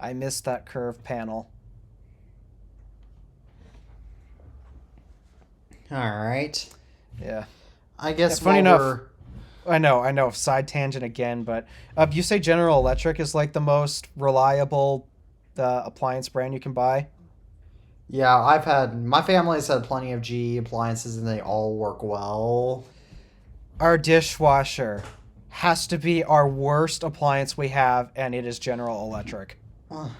I missed that curved panel. All right. Yeah. I guess Yeah, funny enough, I know, side tangent again, but you say General Electric is like the most reliable appliance brand you can buy? Yeah, my family's had plenty of GE appliances and they all work well. Our dishwasher has to be our worst appliance we have, and it is General Electric. Well,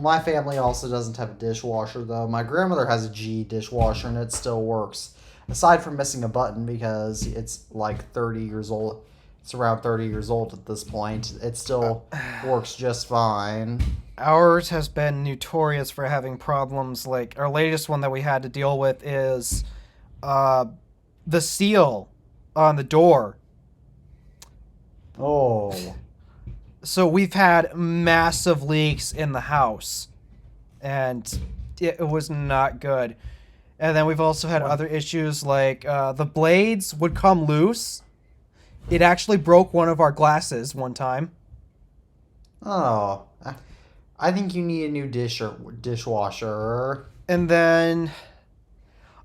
my family also doesn't have a dishwasher though. My grandmother has a GE dishwasher and it still works. Aside from missing a button because it's like 30 years old. It's around 30 years old at this point. It still works just fine. Ours has been notorious for having problems. Like our latest one that we had to deal with is the seal on the door. Oh. So we've had massive leaks in the house, and it was not good. And then we've also had other issues like the blades would come loose. It actually broke one of our glasses one time. Oh. I think you need a new dishwasher. And then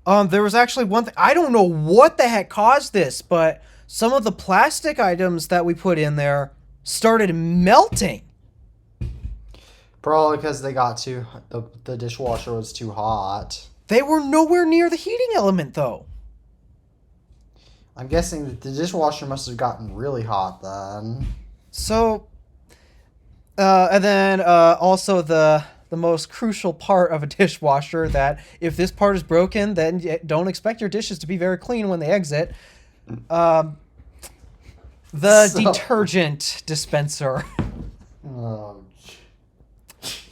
there was actually one thing. I don't know what the heck caused this, but some of the plastic items that we put in there started melting. Probably because the dishwasher was too hot. They were nowhere near the heating element, though. I'm guessing that the dishwasher must have gotten really hot then. So, and then also the the most crucial part of a dishwasher, that if this part is broken, then don't expect your dishes to be very clean when they exit. The detergent dispenser. Oh,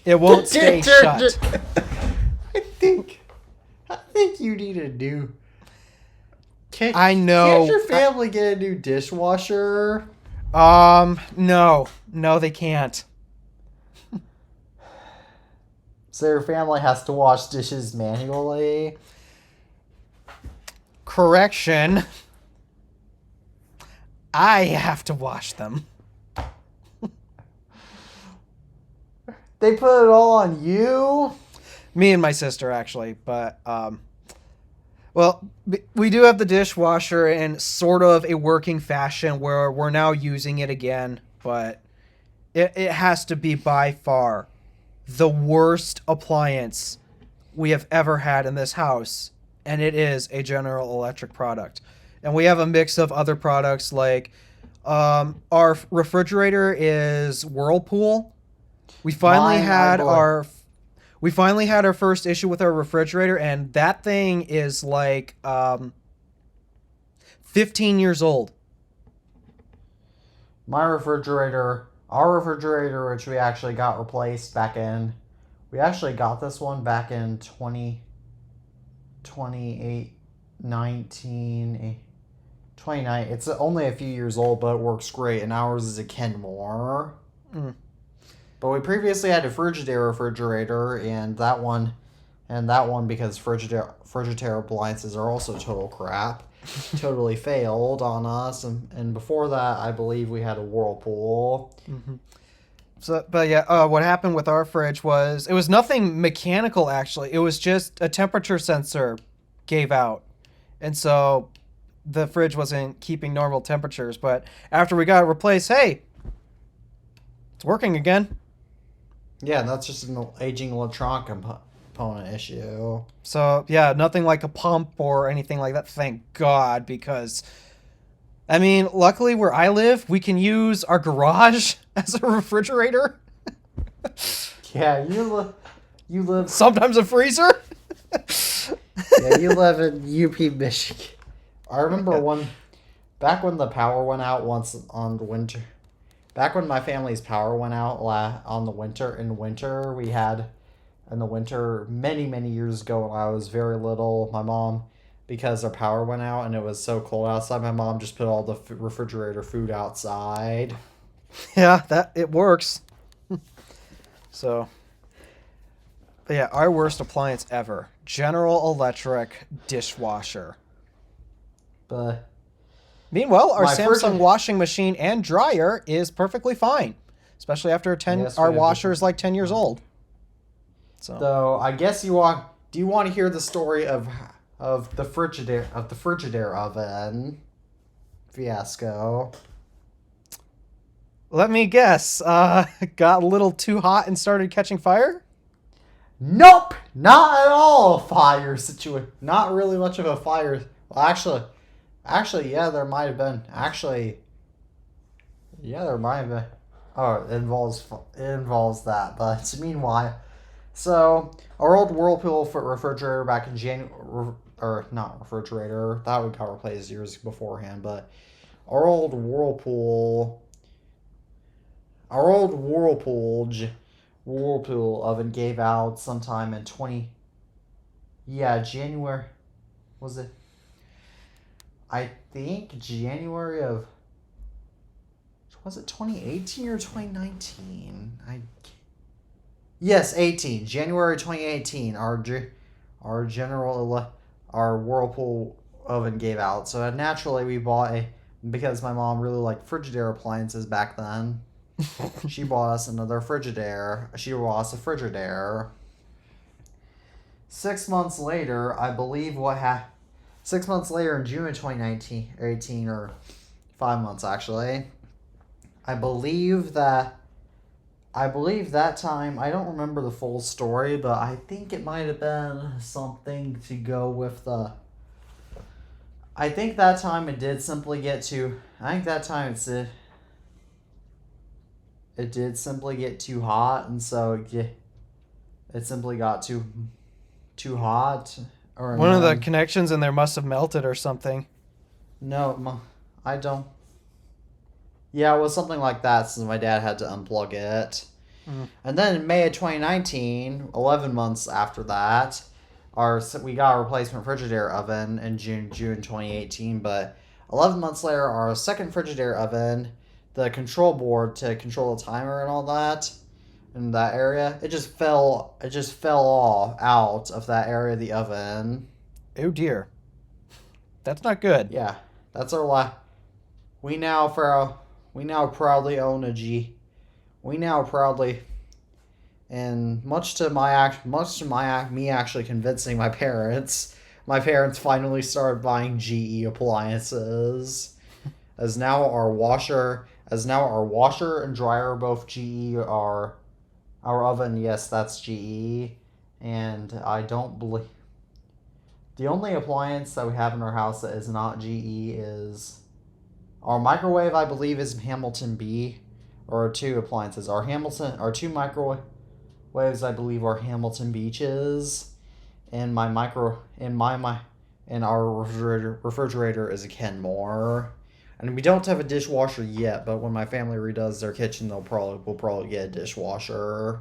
It won't stay shut. I think you need a new. I know. Can't your family get a new dishwasher? No, they can't. So your family has to wash dishes manually? Correction. I have to wash them. They put it all on you? Me and my sister, actually, but well, we do have the dishwasher in sort of a working fashion where we're now using it again, but it has to be by far the worst appliance we have ever had in this house, and it is a General Electric product. And we have a mix of other products, like our refrigerator is Whirlpool. We finally had our first issue with our refrigerator, and that thing is like 15 years old. Our refrigerator, which we actually got replaced we actually got this one back in 29. It's only a few years old, but it works great, and ours is a Kenmore. But we previously had a Frigidaire refrigerator, and that one, because Frigidaire appliances are also total crap, totally failed on us. And before that, I believe we had a Whirlpool. Mm-hmm. So, but yeah, what happened with our fridge was, it was nothing mechanical, actually. It was just a temperature sensor gave out. And so the fridge wasn't keeping normal temperatures. But after we got it replaced, hey, it's working again. Yeah, that's just an aging electronic component issue. So, yeah, nothing like a pump or anything like that, thank God, because, I mean, luckily where I live, we can use our garage as a refrigerator. Yeah, you live... Sometimes a freezer. Yeah, you live in UP, Michigan. I remember back when the power went out once on the winter... Back when my family's power went out in the winter, many, many years ago when I was very little, my mom, because our power went out and it was so cold outside, my mom just put all the refrigerator food outside. Yeah, it works. So, but yeah, our worst appliance ever. General Electric dishwasher. But meanwhile, our Samsung washing machine and dryer is perfectly fine, especially after our washer is like 10 years old. So I guess do you want to hear the story of the Frigidaire oven fiasco? Let me guess. Got a little too hot and started catching fire? Nope, not at all a fire situation. Not really much of a fire. Well, actually, yeah, there might have been. Yeah, there might have been. Oh, it involves that. But meanwhile, so our old Whirlpool refrigerator back in January, or not refrigerator, that one got replaced years beforehand. But our old Whirlpool oven gave out sometime in January. Was it? I think January of, was it 2018 or 2019? Yes, 18. January 2018. Our Whirlpool oven gave out. So naturally we bought because my mom really liked Frigidaire appliances back then. She bought us another Frigidaire. She bought us a Frigidaire. 6 months later, I believe 6 months later in June of 2019, or 18, or 5 months actually, I believe that time, I don't remember the full story, but I think it might have been something to go with I think that time it did simply get too hot, and so it simply got too hot. Or One of the connections in there must have melted or something. No, I don't. Yeah, it was something like that since my dad had to unplug it. And then in May of 2019, 11 months after that, we got a replacement Frigidaire oven in June 2018. But 11 months later, our second Frigidaire oven, the control board to control the timer and all that, in that area, it just fell off out of that area of the oven. Oh dear, that's not good. Yeah, that's our last. We now proudly own a G. We now proudly, and much to me actually convincing my parents finally started buying GE appliances. As now our washer and dryer are both GE. Our oven, yes, that's GE, and I don't believe. The only appliance that we have in our house that is not GE is our microwave, I believe, is Hamilton B. Or two appliances. Our two microwaves, I believe, are Hamilton Beaches. And our refrigerator is a Kenmore. And we don't have a dishwasher yet, but when my family redoes their kitchen, we'll probably get a dishwasher.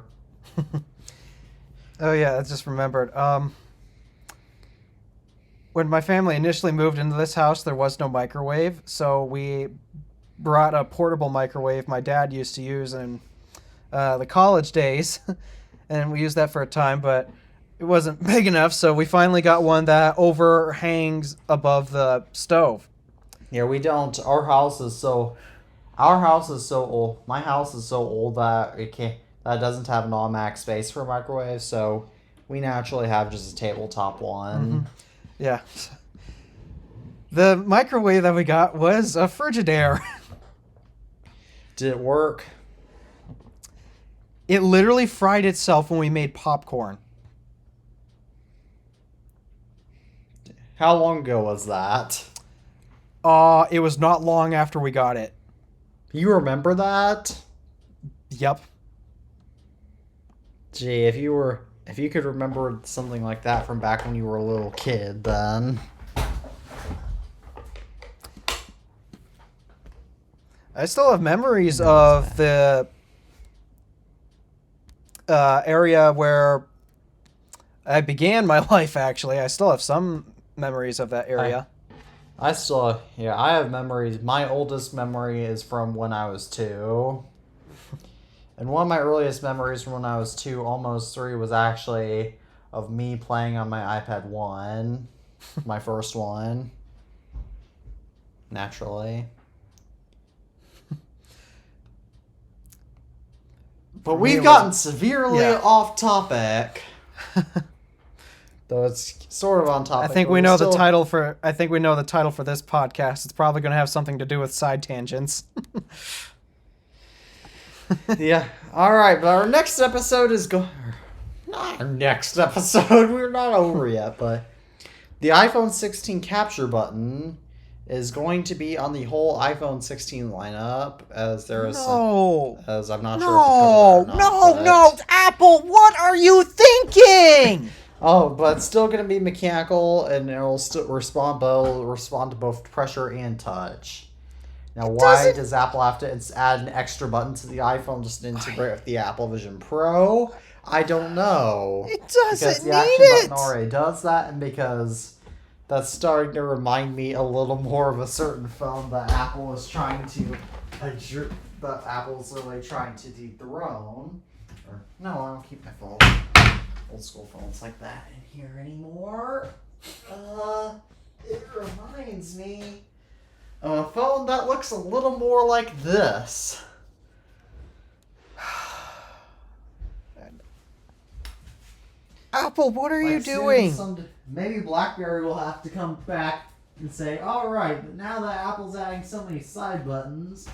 Oh yeah, I just remembered. When my family initially moved into this house, there was no microwave, so we brought a portable microwave my dad used to use in the college days, and we used that for a time, but it wasn't big enough, so we finally got one that overhangs above the stove. Yeah, we don't. Our house is so old. My house is so old that it doesn't have an automatic space for a microwave, so we naturally have just a tabletop one. Mm-hmm. Yeah. The microwave that we got was a Frigidaire. Did it work? It literally fried itself when we made popcorn. How long ago was that? It was not long after we got it. You remember that? Yep. Gee, if you could remember something like that from back when you were a little kid, then. I still have memories of the area where I began my life, actually. I still have some memories of that area. I have memories. My oldest memory is from when I was 2. And one of my earliest memories from when I was 2, almost 3, was actually of me playing on my iPad 1. My first one. Naturally. But we've gotten severely off topic. Though it's sort of on topic. I think we know the title for this podcast. It's probably going to have something to do with side tangents. Yeah. All right, but our next episode is not our next episode. We're not over yet, but the iPhone 16 capture button is going to be on the whole iPhone 16 lineup, as there is as I'm not sure if it covers No, Apple, what are you thinking? Oh, but it's still going to be mechanical, and it'll still respond to both pressure and touch. Now, why does Apple have to add an extra button to the iPhone just to integrate with the Apple Vision Pro? I don't know. It doesn't because the need action it. button already does that, and because that's starting to remind me a little more of a certain phone that Apple is trying to Apple's really trying to dethrone. No, I don't keep my phone. Old school phones like that in here anymore. It reminds me of a phone that looks a little more like this. Apple, what are you doing? Maybe BlackBerry will have to come back and say, alright, but now that Apple's adding so many side buttons,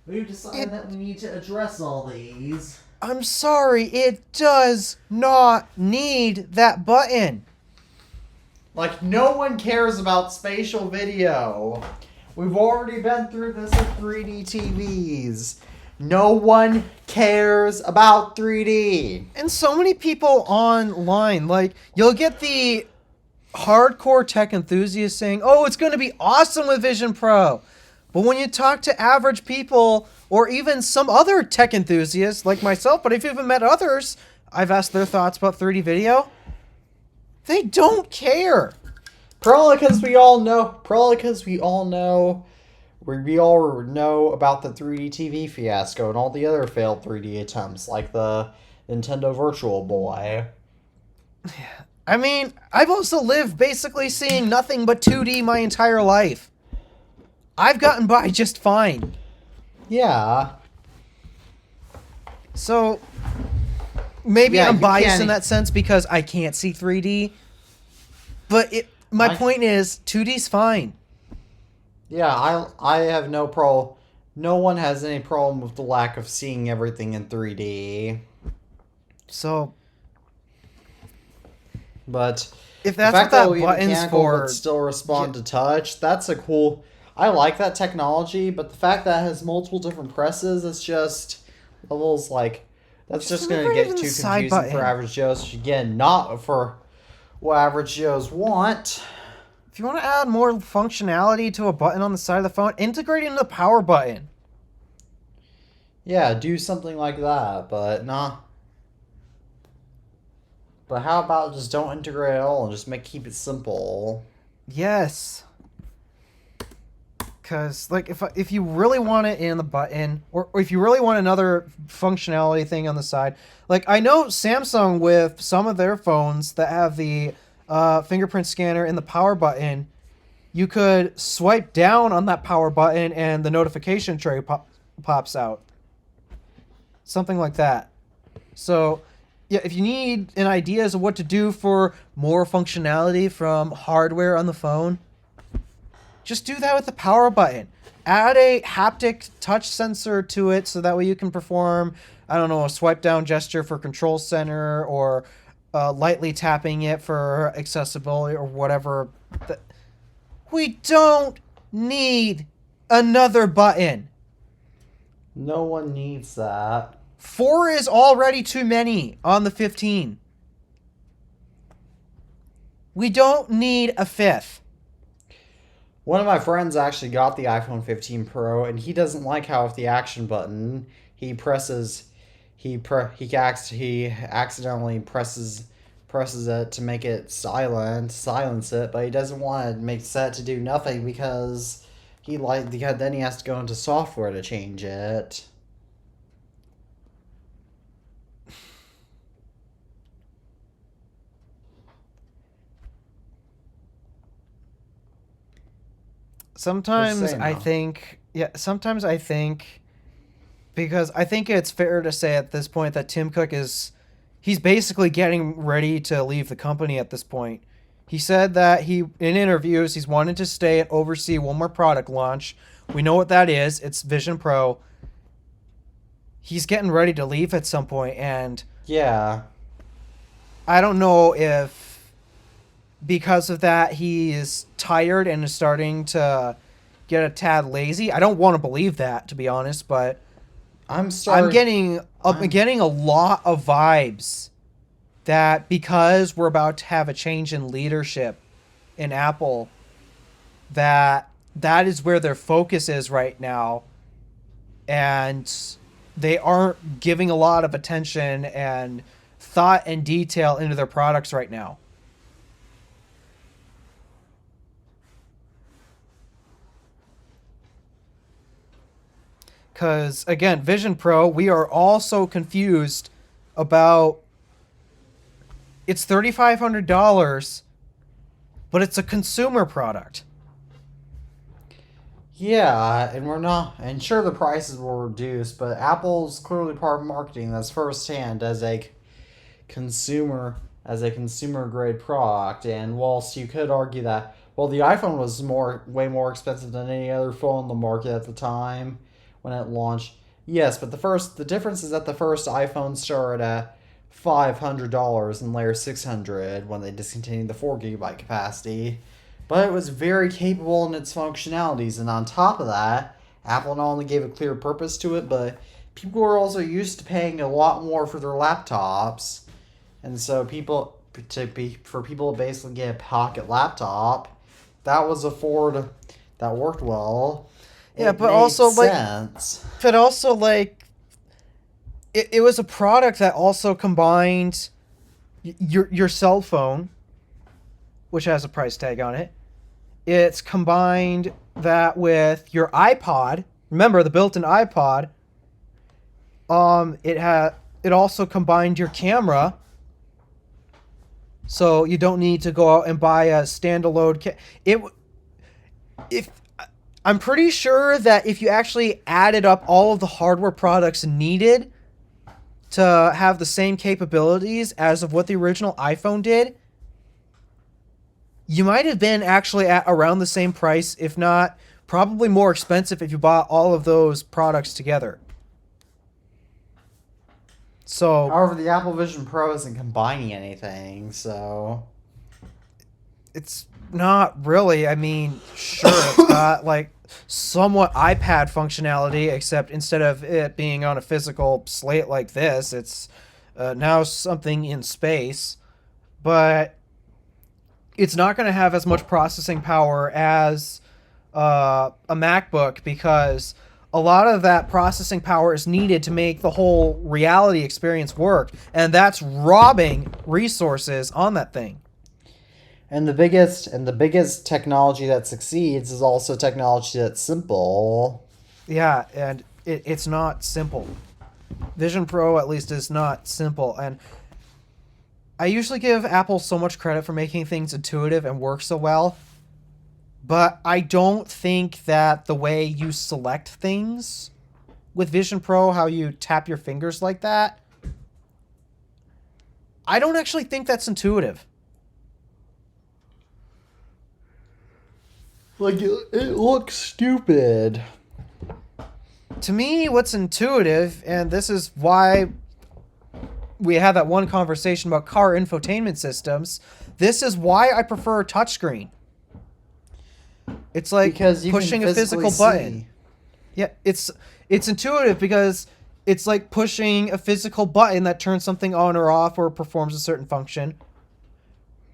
we've decided that we need to address all these. I'm sorry, it does not need that button. Like, no one cares about spatial video. We've already been through this with 3D TVs. No one cares about 3D. And so many people online, like, you'll get the hardcore tech enthusiasts saying, oh, it's going to be awesome with Vision Pro. But when you talk to average people, or even some other tech enthusiasts like myself, but if you haven't met others, I've asked their thoughts about 3D video. They don't care. Probably because we all know. We all know about the 3D TV fiasco and all the other failed 3D attempts, like the Nintendo Virtual Boy. I mean, I've also lived basically seeing nothing but 2D my entire life. I've gotten by just fine. Yeah. So, maybe Yeah, I'm you biased can't- in that sense because I can't see 3D. But my point is, 2D's fine. Yeah, I have no pro. No one has any problem with the lack of seeing everything in 3D. So, But if the that's fact what that we button's mechanical for, but still respond to touch, that's a cool. I like that technology, but the fact that it has multiple different presses, it's just levels like that's just going to deliver it get in the too side confusing button. for average Joes. Which, again, not for what average Joes want. if you want to add more functionality to a button on the side of the phone, integrate it into the power button. Yeah, do something like that, but nah. But how about just don't integrate at all and just keep it simple? Yes. Because, like, if you really want it in the button, or if you really want another functionality thing on the side, like, I know Samsung with some of their phones that have the fingerprint scanner in the power button, you could swipe down on that power button and the notification tray pops out. Something like that. So, yeah, if you need an ideas of what to do for more functionality from hardware on the phone, just do that with the power button. Add a haptic touch sensor to it so that way you can perform, I don't know, a swipe down gesture for control center or lightly tapping it for accessibility or whatever. We don't need another button. No one needs that. 4 is already too many on the 15. We don't need a 5th. One of my friends actually got the iPhone 15 Pro, and he doesn't like how if the action button he accidentally presses it to make it silence it, but he doesn't want to make set to do nothing because then he has to go into software to change it. Sometimes Just saying, I though. think, because I think it's fair to say at this point that Tim Cook he's basically getting ready to leave the company at this point. He said that in interviews, he's wanted to stay and oversee one more product launch. We know what that is. It's Vision Pro. He's getting ready to leave at some point, and Yeah. I don't know if because of that he is tired and is starting to get a tad lazy. I don't want to believe that, to be honest, but I'm getting a lot of vibes that because we're about to have a change in leadership in Apple, that is where their focus is right now, and they aren't giving a lot of attention and thought and detail into their products right now. Because, again, Vision Pro, we are all so confused about it's $3,500, but it's a consumer product. Yeah, and we're not, and sure the prices will reduce, but Apple's clearly part of marketing that's firsthand as a consumer grade product. And whilst you could argue that, well, the iPhone was way more expensive than any other phone on the market at the time when it launched. Yes, but the difference is that the first iPhone started at $500 and later $600 when they discontinued the 4 GB capacity. But it was very capable in its functionalities, and on top of that, Apple not only gave a clear purpose to it, but people are also used to paying a lot more for their laptops, and so for people to basically get a pocket laptop, that worked well. Yeah, It but made also sense. it was a product that also combined your cell phone, which has a price tag on it. It's combined that with your iPod. Remember the built-in iPod. It also combined your camera, so you don't need to go out and buy a standalone. If I'm pretty sure that if you actually added up all of the hardware products needed to have the same capabilities as of what the original iPhone did, you might have been actually at around the same price, if not probably more expensive if you bought all of those products together. So, However, the Apple Vision Pro isn't combining anything, so it's not really. I mean, sure, it's got like somewhat iPad functionality, except instead of it being on a physical slate like this, it's now something in space. But it's not going to have as much processing power as a MacBook, because a lot of that processing power is needed to make the whole reality experience work, and that's robbing resources on that thing. and the biggest technology that succeeds is also technology that's simple. Yeah, and it's not simple. Vision Pro, at least, is not simple. And I usually give Apple so much credit for making things intuitive and work so well, but I don't think that the way you select things with Vision Pro, how you tap your fingers like that, I don't actually think that's intuitive. Like, it looks stupid. To me, what's intuitive, and this is why we had that one conversation about car infotainment systems, this is why I prefer a touchscreen. It's like Because you pushing can a physical physically button. see. Yeah, it's intuitive because it's like pushing a physical button that turns something on or off or performs a certain function.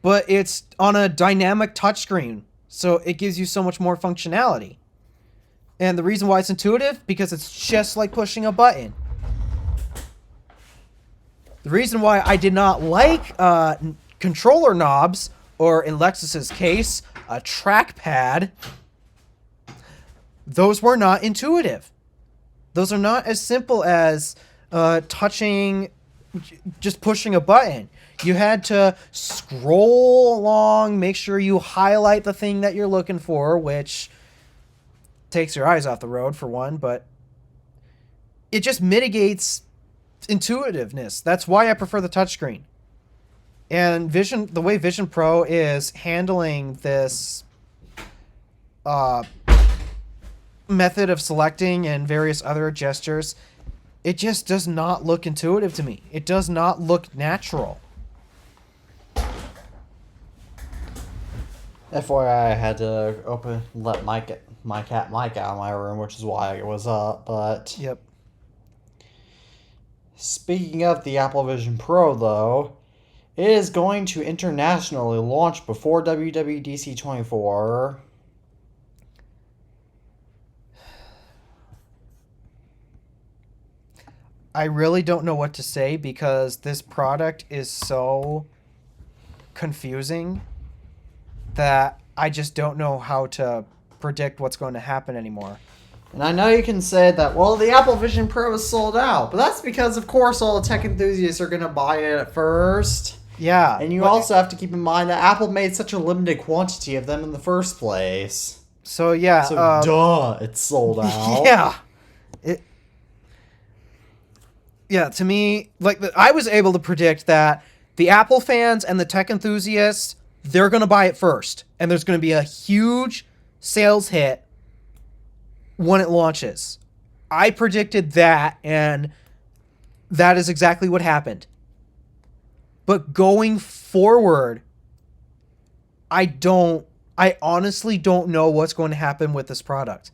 But it's on a dynamic touchscreen, so it gives you so much more functionality. And the reason why it's intuitive, because it's just like pushing a button. The reason why I did not like controller knobs, or in Lexus's case, a trackpad, those were not intuitive. Those are not as simple as just pushing a button. You had to scroll along, make sure you highlight the thing that you're looking for, which takes your eyes off the road for one, but it just mitigates intuitiveness. That's why I prefer the touchscreen. And the way Vision Pro is handling this method of selecting and various other gestures, it just does not look intuitive to me. It does not look natural. FYI, I had to let my cat Mike out of my room, which is why it was up. But Yep. speaking of the Apple Vision Pro, though, it is going to internationally launch before WWDC 24. I really don't know what to say because this product is so confusing that I just don't know how to predict what's going to happen anymore. And I know you can say that, well, the Apple Vision Pro is sold out, but that's because, of course, all the tech enthusiasts are going to buy it at first. Yeah. And you also have to keep in mind that Apple made such a limited quantity of them in the first place. So, yeah. So, duh, it's sold out. Yeah. Yeah, to me, I was able to predict that the Apple fans and the tech enthusiasts, they're going to buy it first. And there's going to be a huge sales hit when it launches. I predicted that, and that is exactly what happened. But going forward, I honestly don't know what's going to happen with this product.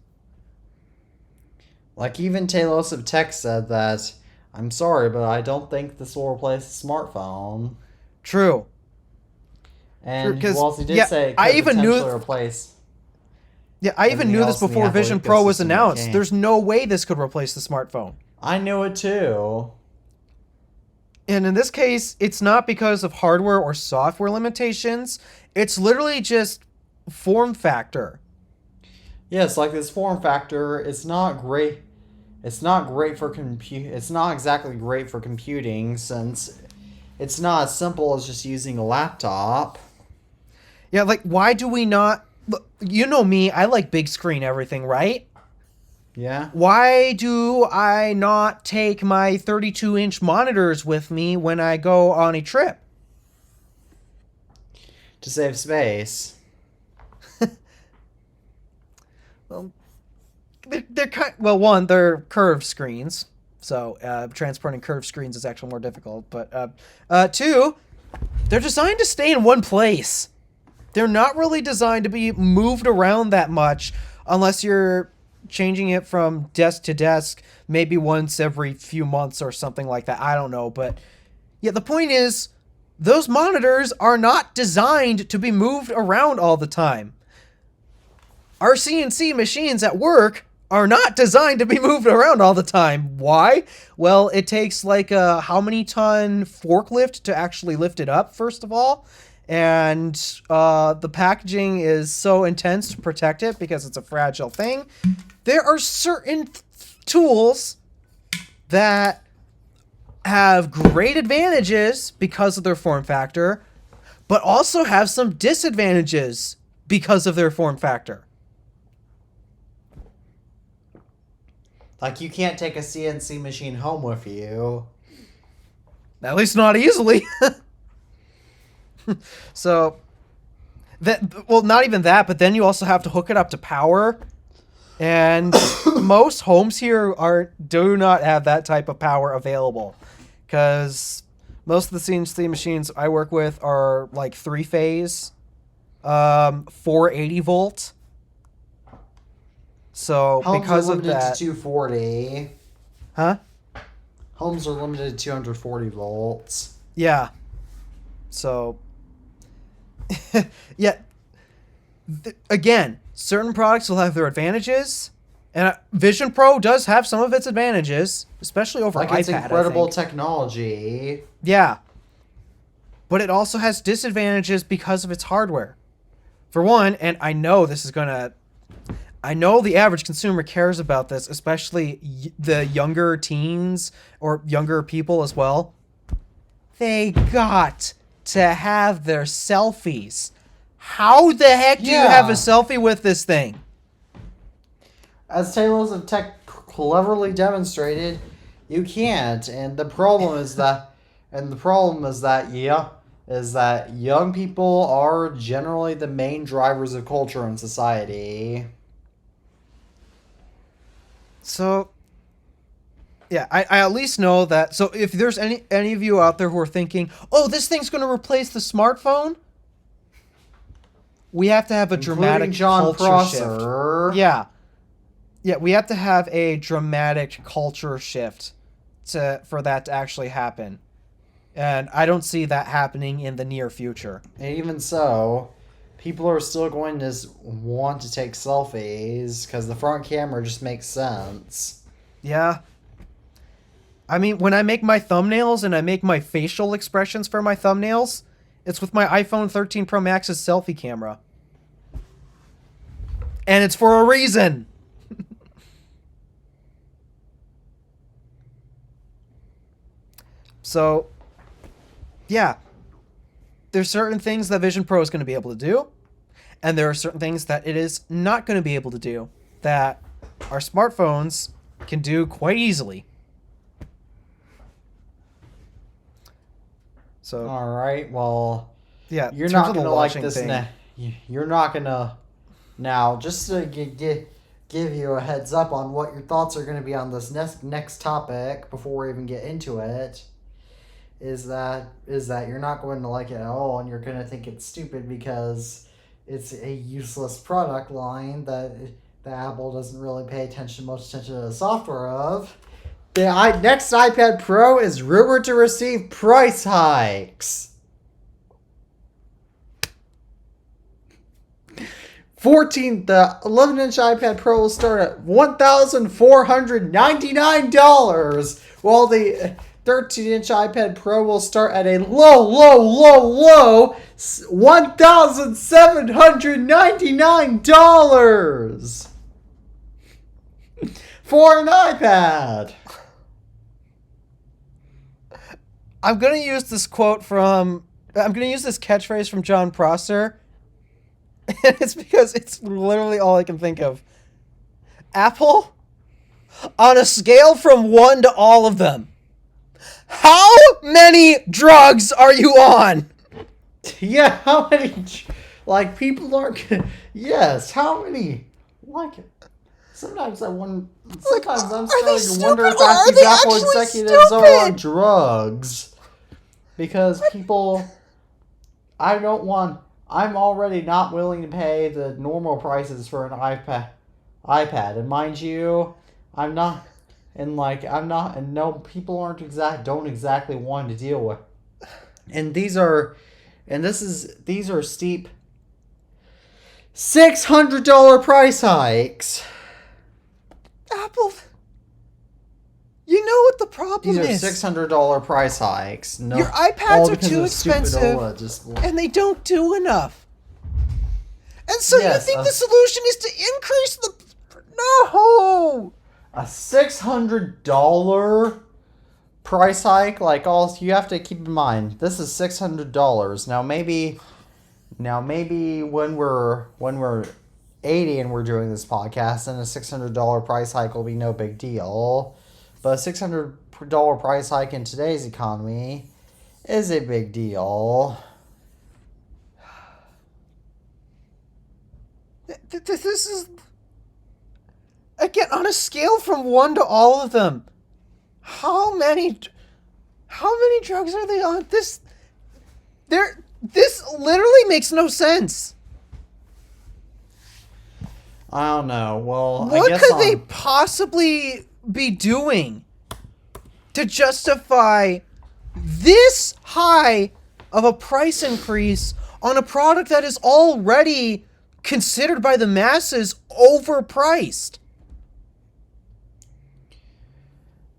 Like even Talos of Tech said that, I'm sorry, but I don't think this will replace a smartphone. True. And Because whilst he did yeah, say it I could even knew. potentially replace Yeah, I even everything knew this else in the before Apple Vision Pro was ecosystem, it announced. can't. There's no way this could replace the smartphone. I knew it too. And in this case, it's not because of hardware or software limitations. It's literally just form factor. Yes, like this form factor, it's not great. It's not great for compute. It's not exactly great for computing since it's not as simple as just using a laptop. Yeah, like why do we not? Look, you know me, I like big screen everything, right? Yeah, Why do I not take my 32-inch monitors with me when I go on a trip? to save space. Well, they're kind. Well, one, they're curved screens, so transporting curved screens is actually more difficult. But two, they're designed to stay in one place. They're not really designed to be moved around that much unless you're changing it from desk to desk, maybe once every few months or something like that. I don't know, but yeah, the point is, those monitors are not designed to be moved around all the time. Our CNC machines at work are not designed to be moved around all the time. Why? Well, it takes like a how many ton forklift to actually lift it up, first of all. And the packaging is so intense to protect it because it's a fragile thing. There are certain tools that have great advantages because of their form factor, but also have some disadvantages because of their form factor. Like you can't take a CNC machine home with you. At least not easily. So that, well, not even that, but then you also have to hook it up to power. And most homes here do not have that type of power available, because most of the CNC machines I work with are like 3-phase, 480 volt. So Homes because are of limited that, to 240. huh? Homes are limited to 240 volts. Yeah. So, yeah. Again, certain products will have their advantages, and Vision Pro does have some of its advantages, especially over Like iPad. it's incredible I think. technology. Yeah. But it also has disadvantages because of its hardware. For one, and I know this is gonna. I know the average consumer cares about this, especially the younger teens or younger people as well. They got to have their selfies. How the heck do you have a Yeah. selfie with this thing? As Talos of Tech cleverly demonstrated, you can't. And the problem is that young people are generally the main drivers of culture in society. So, yeah, I at least know that. So if there's any of you out there who are thinking, oh, this thing's going to replace the smartphone, we have to have a Including dramatic John culture shift. Prosser. Yeah. Yeah, we have to have a dramatic culture shift for that to actually happen. And I don't see that happening in the near future. And even so, people are still going to want to take selfies because the front camera just makes sense. Yeah. I mean, when I make my thumbnails and I make my facial expressions for my thumbnails, it's with my iPhone 13 Pro Max's selfie camera. And it's for a reason. So, yeah. There's certain things that Vision Pro is going to be able to do, and there are certain things that it is not going to be able to do that our smartphones can do quite easily. So, All right, well, yeah, you're in terms not of the gonna like watching this. thing. You're not gonna. Now, just to give you a heads up on what your thoughts are gonna be on this next topic before we even get into it, is that you're not going to like it at all, and you're gonna think it's stupid because it's a useless product line that Apple doesn't really pay much attention to the software of. The next iPad Pro is rumored to receive price hikes. The 11-inch iPad Pro will start at $1,499, while the 13-inch iPad Pro will start at a low $1,799 for an iPad. I'm going to use this catchphrase from John Prosser. And it's because it's literally all I can think of. Apple, on a scale from 1 to all of them, how many drugs are you on? Yeah, how many? Like, people aren't gonna. Yes, how many? Like, sometimes I wonder. Sometimes I'm starting to wonder if these Apple executives are on drugs. Because people. I'm already not willing to pay the normal prices for an iPad. And mind you, I'm not. And no, people don't exactly want to deal with. And these are steep $600 price hikes. Apple, you know what the problem is? These are $600 price hikes. No, your iPads are too expensive, and they don't do enough. And so you think the solution is to increase the... No! A $600 price hike? Like, all you have to keep in mind, this is $600. Now maybe when we're 80 and we're doing this podcast, then a $600 price hike will be no big deal. But a $600 price hike in today's economy is a big deal. This is... Again, on a scale from 1 to all of them, how many drugs are they on? This literally makes no sense. I don't know. Well, what could they possibly be doing to justify this high of a price increase on a product that is already considered by the masses overpriced?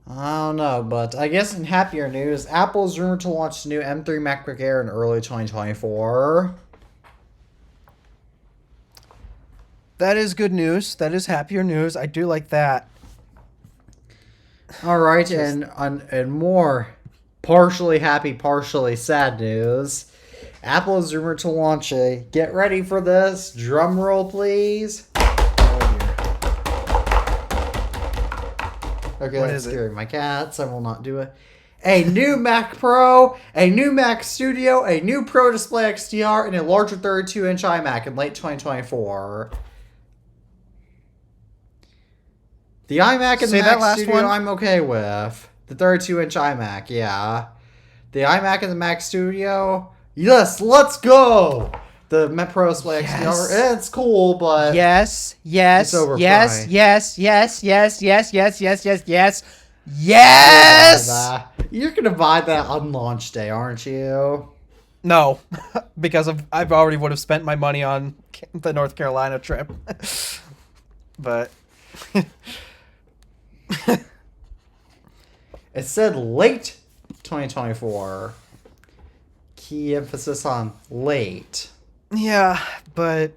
I don't know, but I guess in happier news, Apple is rumored to launch the new M3 MacBook Air in early 2024. That is good news. That is happier news. I do like that. All right, and more partially happy, partially sad news. Apple is rumored to launch a... Get ready for this. Drum roll, please. Okay, that's scaring my cats. I will not do it. A new Mac Pro, a new Mac Studio, a new Pro Display XDR, and a larger 32-inch iMac in late 2024. The iMac and the Mac Studio I'm okay with. The 32-inch iMac, yeah. The iMac and the Mac Studio, yes, let's go! The Mac Pro Display XDR, it's cool, but yes, it's overpriced. Yes. You're gonna buy that on launch day, aren't you? No, because I've already would have spent my money on the North Carolina trip. But it said late 2024. Key emphasis on late. Yeah, but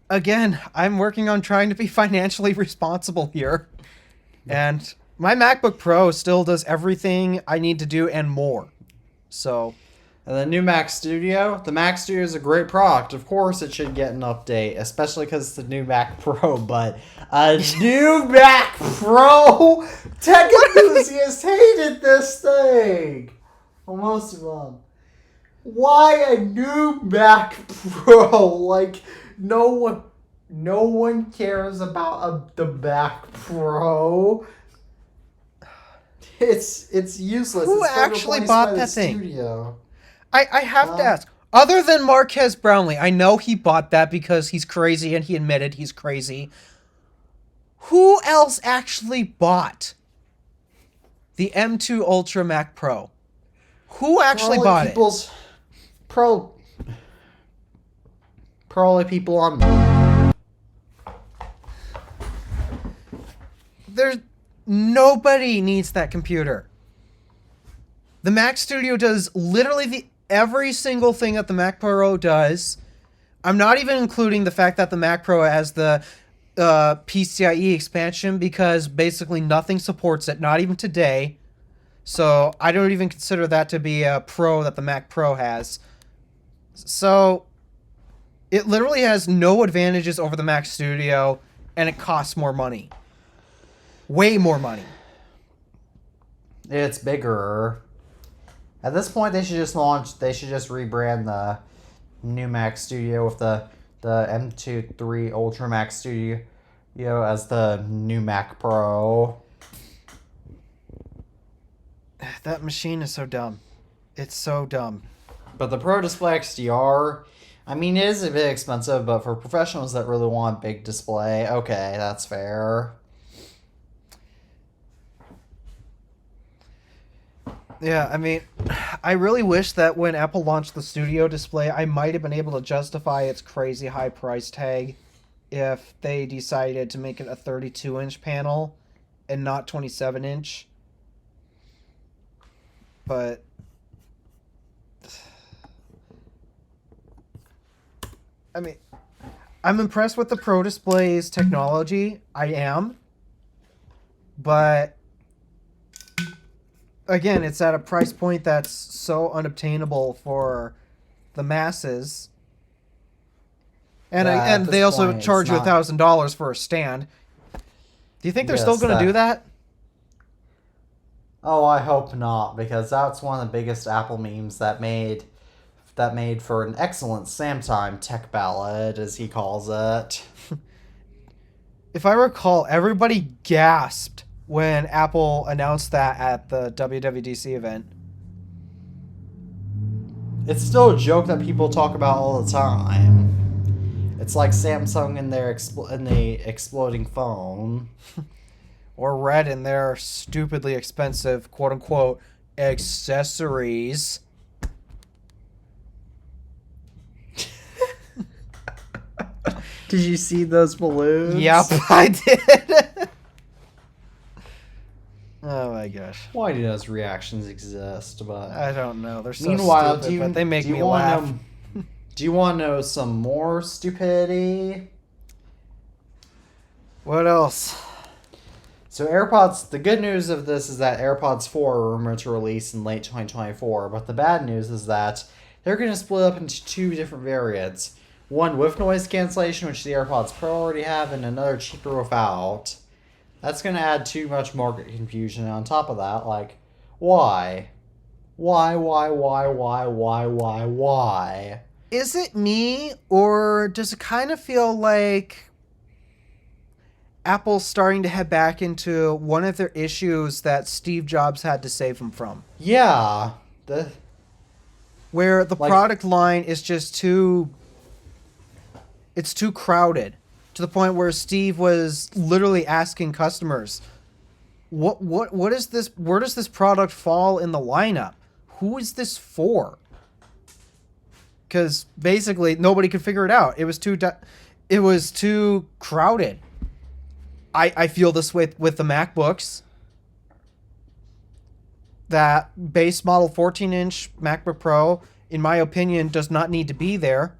again, I'm working on trying to be financially responsible here. And my MacBook Pro still does everything I need to do and more. So, and the new Mac Studio, the Mac Studio is a great product. Of course it should get an update, especially because it's the new Mac Pro, but a new Mac Pro? Tech enthusiasts hated this thing. Well, most of them. Why a new Mac Pro? Like, no one cares about the Mac Pro. It's useless. Who it's actually bought that thing? Studio. I have to ask, Other than Marquez Brownlee, I know he bought that because he's crazy and he admitted he's crazy. Who else actually bought the M2 Ultra Mac Pro? Who actually bought it? Probably people on. There's nobody needs that computer. The Mac Studio does literally every single thing that the Mac Pro does. I'm not even including the fact that the Mac Pro has the PCIe expansion because basically nothing supports it, not even today. So I don't even consider that to be a pro that the Mac Pro has. So it literally has no advantages over the Mac Studio, and it costs more money. Way more money. It's bigger. At this point, they should just rebrand the new Mac Studio with the M2 Ultra Mac Studio, as the new Mac Pro. That machine is so dumb. It's so dumb. But the Pro Display XDR, I mean, it is a bit expensive, but for professionals that really want big display, okay, that's fair. Yeah, I mean, I really wish that when Apple launched the Studio display, I might have been able to justify its crazy high price tag if they decided to make it a 32-inch panel and not 27-inch. But I mean, I'm impressed with the Pro Display's technology. I am. But again, it's at a price point that's so unobtainable for the masses. And they also charge you $1,000 for a stand. Do you think they're still going to do that? Oh, I hope not, because that's one of the biggest Apple memes that made for an excellent Samsung tech ballad, as he calls it. If I recall, everybody gasped when Apple announced that at the WWDC event. It's still a joke that people talk about all the time. It's like Samsung and the exploding phone. Or Red and their stupidly expensive, quote-unquote, accessories. Did you see those balloons? Yep, I did. Oh my gosh. Why do those reactions exist? But I don't know. They're so meanwhile, stupid, but they make me laugh. Do you want to know some more stupidity? What else? So AirPods, the good news of this is that AirPods 4 are rumored to release in late 2024, but the bad news is that they're going to split up into two different variants. One with noise cancellation, which the AirPods Pro already have, and another cheaper without. That's going to add too much market confusion. And on top of that, like, why? Why? Is it me, or does it kind of feel like Apple's starting to head back into one of their issues that Steve Jobs had to save them from? Yeah. Where the product line is just too crowded to the point where Steve was literally asking customers, what is this? Where does this product fall in the lineup? Who is this for? Because basically nobody could figure it out. It was too crowded. I feel this way with the MacBooks. That base model 14-inch MacBook Pro, in my opinion, does not need to be there.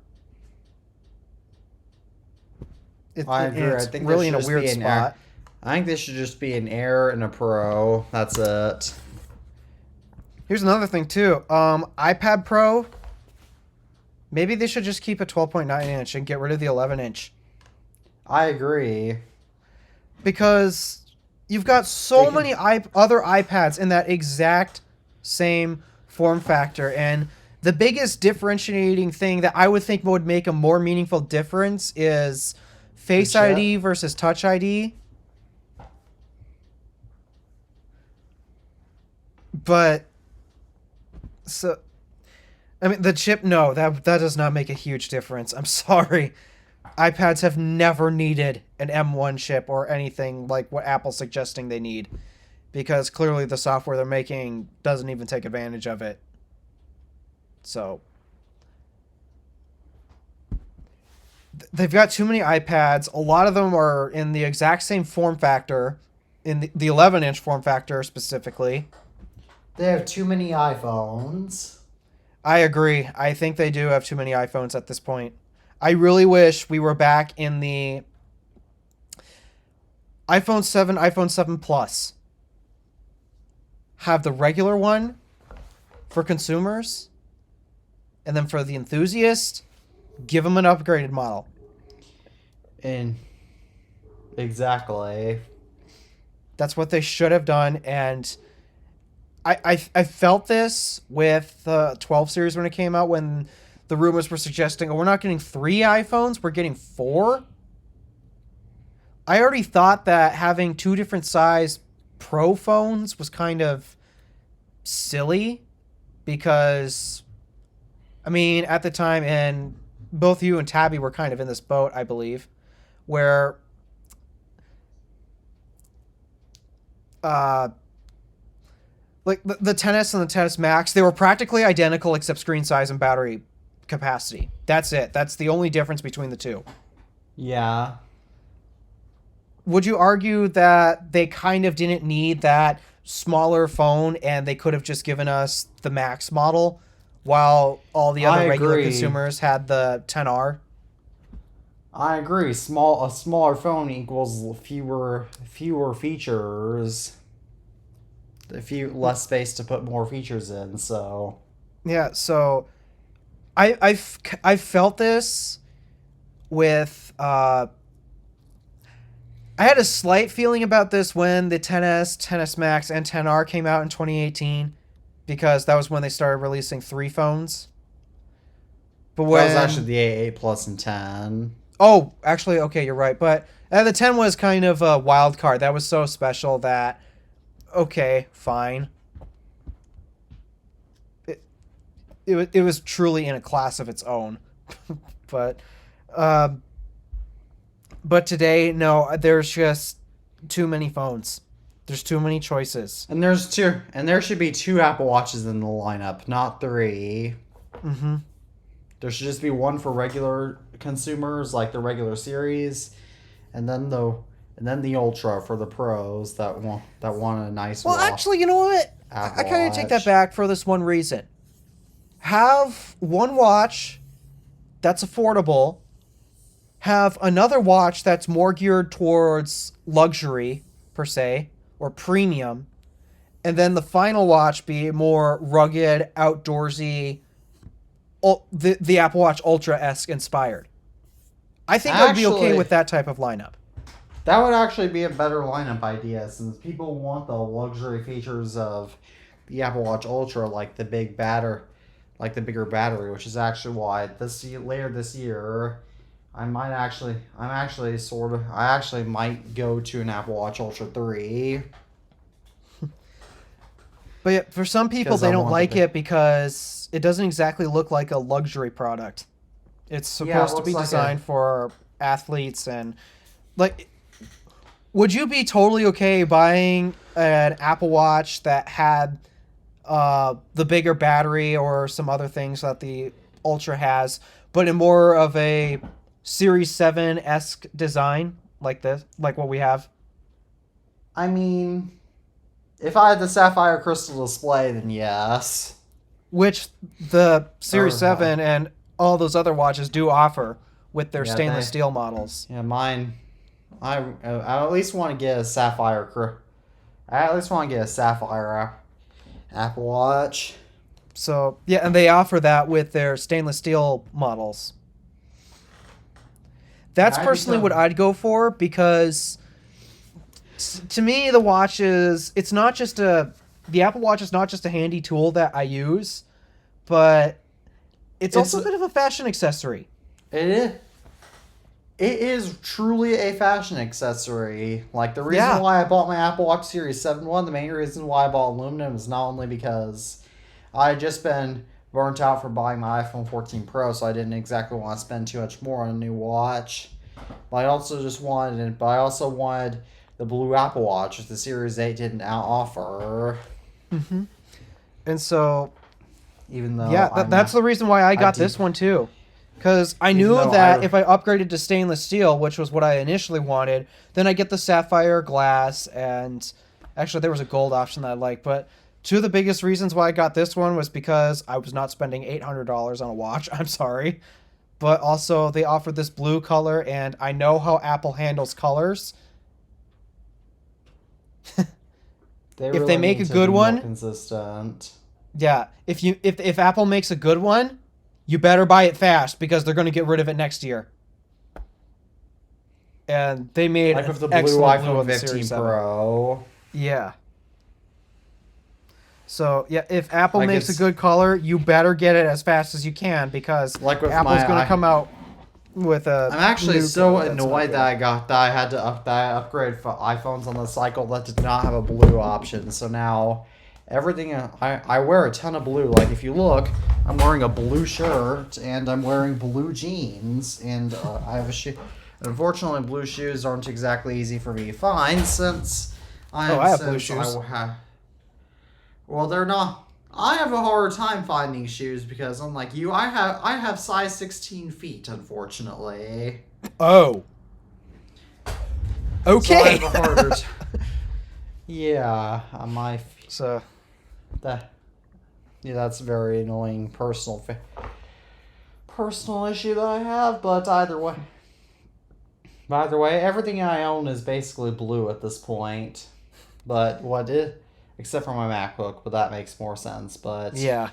I agree. It's really in a weird spot. I think this should just be an Air and a Pro. That's it. Here's another thing too. iPad Pro. Maybe they should just keep a 12.9-inch and get rid of the 11-inch. I agree. Because you've got so many other iPads in that exact same form factor, and the biggest differentiating thing that I would think would make a more meaningful difference is Face ID versus Touch ID. But so I mean, the chip, no, that does not make a huge difference. I'm sorry. iPads have never needed an M1 chip or anything like what Apple's suggesting they need, because clearly the software they're making doesn't even take advantage of it. So they've got too many iPads. A lot of them are in the exact same form factor, in the 11-inch form factor specifically. They have too many iPhones. I agree. I think they do have too many iPhones at this point. I really wish we were back in the iPhone 7, iPhone 7 Plus. Have the regular one for consumers, and then for the enthusiast, give them an upgraded model. And exactly. That's what they should have done, and I felt this with the 12 series when it came out, when the rumors were suggesting, oh, we're not getting 3 iPhones, we're getting 4. I already thought that having 2 different size Pro phones was kind of silly, because, I mean, at the time, and both you and Tabby were kind of in this boat, I believe, where like the 10s and the 10s Max, they were practically identical except screen size and battery capacity. That's it. That's the only difference between the two. Yeah. Would you argue that they kind of didn't need that smaller phone and they could have just given us the Max model while all the other regular consumers had the 10R? I agree. A smaller phone equals fewer features. Less space to put more features in. So yeah. So I felt this with I had a slight feeling about this when the 10s, 10s Max, and 10R came out in 2018, because that was when they started releasing 3 phones. But when that was actually the A8 Plus and 10. Oh, actually, okay, you're right. But the 10 was kind of a wild card. That was so special that, okay, fine. It was truly in a class of its own. But today, no, there's just too many phones. There's too many choices. And there should be 2 Apple Watches in the lineup, not 3. Mm-hmm. There should just be one for regular consumers, like the regular series, and then the Ultra for the pros that want a nice. Well, actually, you know what? I kind of take that back for this one reason. Have one watch that's affordable. Have another watch that's more geared towards luxury, per se, or premium. And then the final watch be more rugged, outdoorsy, the Apple Watch Ultra-esque inspired. I think I'd be okay with that type of lineup. That would actually be a better lineup idea, since people want the luxury features of the Apple Watch Ultra, like the bigger battery, which is actually why later this year, I actually might go to an Apple Watch Ultra 3. But yeah, for some people, they don't like it because it doesn't exactly look like a luxury product. It's supposed to be designed for athletes, and like, would you be totally okay buying an Apple Watch that had the bigger battery or some other things that the Ultra has, but in more of a Series 7-esque design like this, like what we have? I mean, if I had the sapphire crystal display, then yes. Which the Series 7 and all those other watches do offer with their stainless steel models. Yeah, mine. I at least want to get a sapphire. I at least want to get a sapphire Apple Watch. So yeah, and they offer that with their stainless steel models. That's personally what I'd go for, because to me the watch is, it's not just the Apple Watch is not just a handy tool that I use, but it's also a bit of a fashion accessory. It is. It is truly a fashion accessory. Like, the reason why I bought my Apple Watch Series 7 one, the main reason why I bought aluminum is not only because I had just been burnt out for buying my iPhone 14 Pro, so I didn't exactly want to spend too much more on a new watch. But I also wanted the blue Apple Watch, which the Series 8 didn't offer. Mm-hmm. And so, Even though yeah, that's the reason why I got this one too. Because I knew that if I upgraded to stainless steel, which was what I initially wanted, then I get the sapphire glass, and actually there was a gold option that I liked. But two of the biggest reasons why I got this one was because I was not spending $800 on a watch. I'm sorry. But also they offered this blue color, and I know how Apple handles colors. If they make a good one, consistent. Yeah, if Apple makes a good one, you better buy it fast because they're going to get rid of it next year. And they made like with the blue iPhone 15 Pro. Yeah. So yeah, if Apple makes a good color, you better get it as fast as you can because with Apple's going to come out with a. I'm actually so annoyed that I had to upgrade for iPhones on the cycle that did not have a blue option. So now everything I wear a ton of blue. Like if you look, I'm wearing a blue shirt and I'm wearing blue jeans and I have a shoe. Unfortunately, blue shoes aren't exactly easy for me to find since I have blue shoes. Well, they're not. I have a harder time finding shoes because unlike you, I have size 16 feet, unfortunately. Oh. Okay. So I have a harder yeah, my so that's a very annoying personal issue that I have, but either way, everything I own is basically blue at this point. But except for my MacBook, but that makes more sense. But yeah,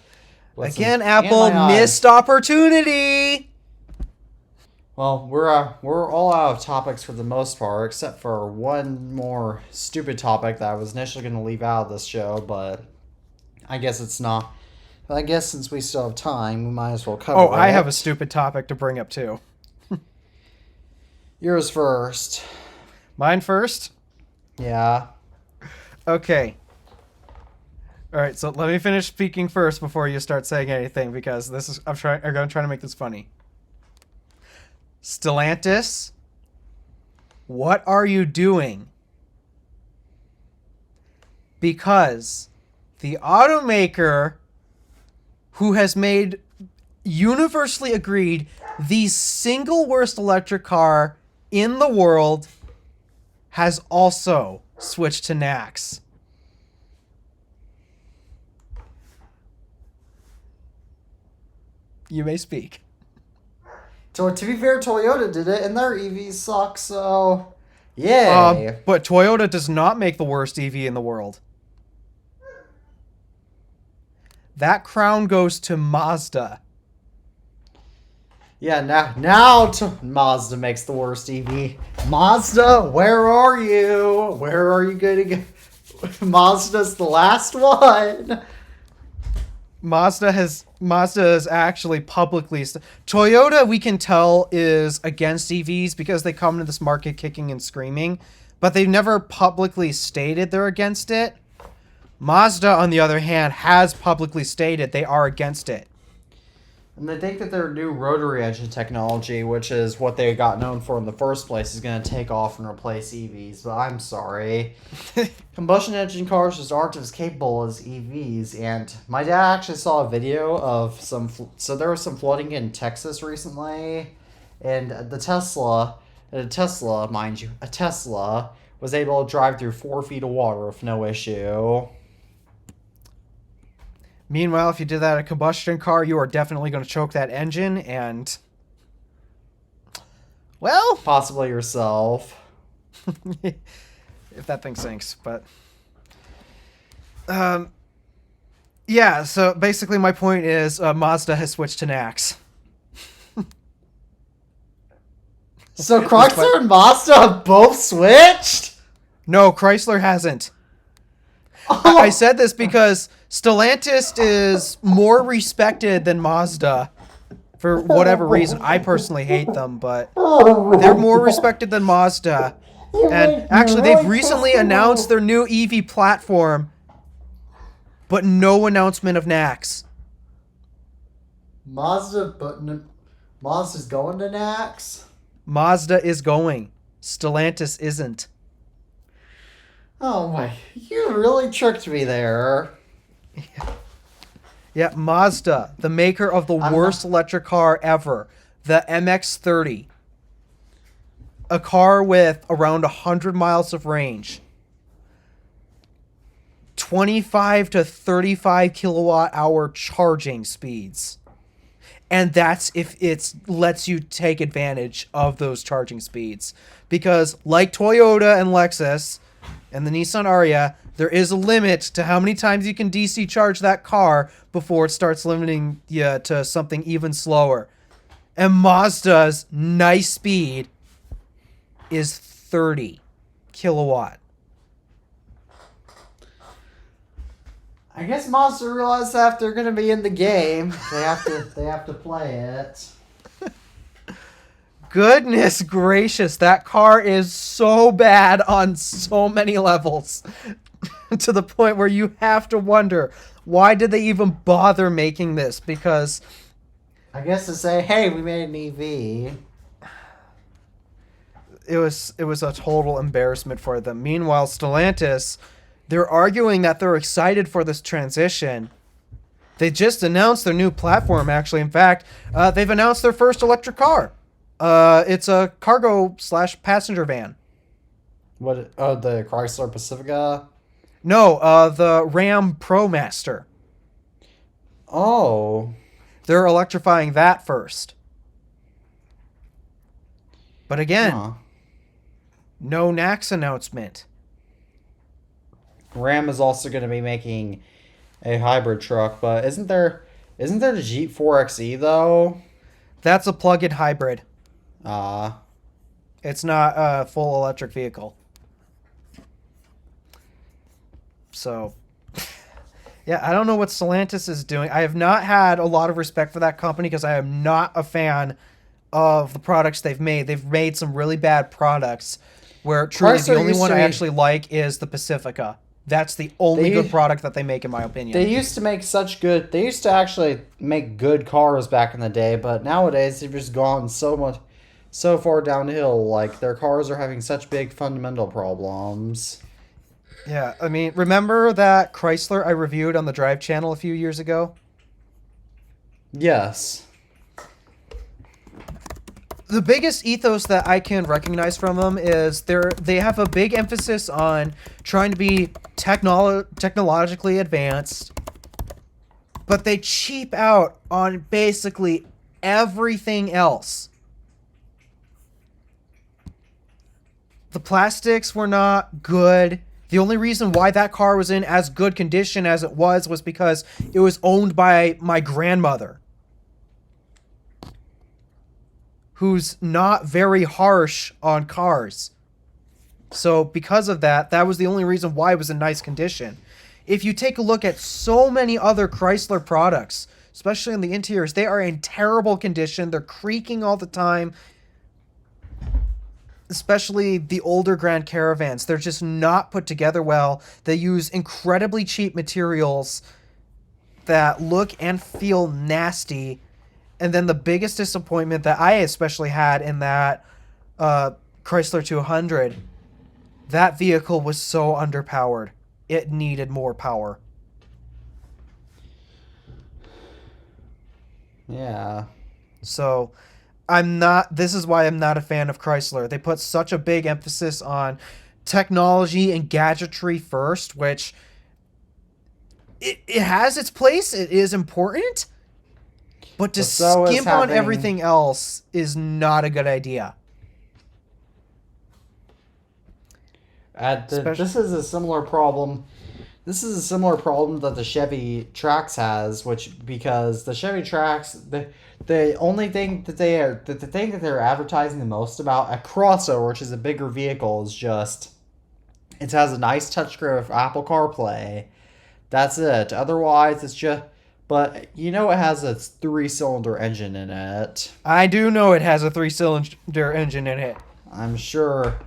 again, Apple missed opportunity. Well, we're all out of topics for the most part, except for one more stupid topic that I was initially going to leave out of this show, but I guess it's not. I guess since we still have time, we might as well cover it. Oh, I have a stupid topic to bring up too. Yours first. Mine first? Yeah. Okay. All right, so let me finish speaking first before you start saying anything because I'm going to try to make this funny. Stellantis, what are you doing? Because the automaker who has made universally agreed the single worst electric car in the world has also switched to NACS. You may speak. So to be fair, Toyota did it, and their EVs suck, so yay. But Toyota does not make the worst EV in the world. That crown goes to Mazda. Yeah, now Mazda makes the worst EV. Mazda, where are you? Where are you going to go? Mazda's the last one. Mazda is actually publicly Toyota, we can tell, is against EVs because they come into this market kicking and screaming, but they've never publicly stated they're against it. Mazda, on the other hand, has publicly stated they are against it. And they think that their new rotary engine technology, which is what they got known for in the first place, is going to take off and replace EVs. But I'm sorry. Combustion engine cars just aren't as capable as EVs. And my dad actually saw a video of so there was some flooding in Texas recently. And a Tesla, mind you, a Tesla was able to drive through 4 feet of water with no issue. Meanwhile, if you did that in a combustion car, you are definitely going to choke that engine and... Well... Possibly yourself. If that thing sinks, but... Yeah, so basically my point is Mazda has switched to NACS. So Chrysler and Mazda have both switched? No, Chrysler hasn't. Oh. I said this because Stellantis is more respected than Mazda for whatever reason. I personally hate them, but they're more respected than Mazda. And actually, they've recently announced their new EV platform, but no announcement of NACS. Mazda's going to Nax? Mazda is going. Stellantis isn't. Oh my, you really tricked me there. Yeah, Mazda, the maker of the worst electric car ever, the MX-30. A car with around 100 miles of range. 25 to 35 kilowatt hour charging speeds. And that's if it lets you take advantage of those charging speeds. Because like Toyota and Lexus and the Nissan Ariya, there is a limit to how many times you can DC charge that car before it starts limiting you to something even slower. And Mazda's nice speed is 30 kilowatt. I guess Mazda realized that if they're gonna be in the game, they have to play it. Goodness gracious, that car is so bad on so many levels. To the point where you have to wonder, why did they even bother making this? Because I guess to say, hey, we made an EV. it was a total embarrassment for them. Meanwhile, Stellantis, they're arguing that they're excited for this transition. They just announced their new platform, actually. In fact, they've announced their first electric car. It's a cargo/passenger van. What? Oh, the Chrysler Pacifica? No, the Ram ProMaster. Oh. They're electrifying that first. But again, no NACS announcement. Ram is also going to be making a hybrid truck, but isn't there the Jeep 4xe though? That's a plug-in hybrid. Ah. It's not a full electric vehicle. So, yeah, I don't know what Stellantis is doing. I have not had a lot of respect for that company because I am not a fan of the products they've made. They've made some really bad products where truly the only one I actually like is the Pacifica. That's the only good product that they make, in my opinion. They used to actually make good cars back in the day, but nowadays they've just gone so far downhill. Like, their cars are having such big fundamental problems. Yeah, I mean, remember that Chrysler I reviewed on the Drive channel a few years ago? Yes. The biggest ethos that I can recognize from them is they have a big emphasis on trying to be technologically advanced, but they cheap out on basically everything else. The plastics were not good. The only reason why that car was in as good condition as it was because it was owned by my grandmother, who's not very harsh on cars. So because of that, that was the only reason why it was in nice condition. If you take a look at so many other Chrysler products, especially in the interiors, they are in terrible condition. They're creaking all the time. Especially the older Grand Caravans. They're just not put together well. They use incredibly cheap materials that look and feel nasty. And then the biggest disappointment that I especially had in that Chrysler 200, that vehicle was so underpowered. It needed more power. Yeah. So this is why I'm not a fan of Chrysler. They put such a big emphasis on technology and gadgetry first, which it has its place. It is important. But to skimp on everything else is not a good idea. This is a similar problem. This is a similar problem that the Chevy Trax has, because the Chevy Trax, the only thing that they're advertising the most about, a crossover, which is a bigger vehicle, is just it has a nice touchscreen with Apple CarPlay. That's it. Otherwise, it's just. But you know it has a 3-cylinder engine in it. I do know it has a 3-cylinder engine in it. I'm sure.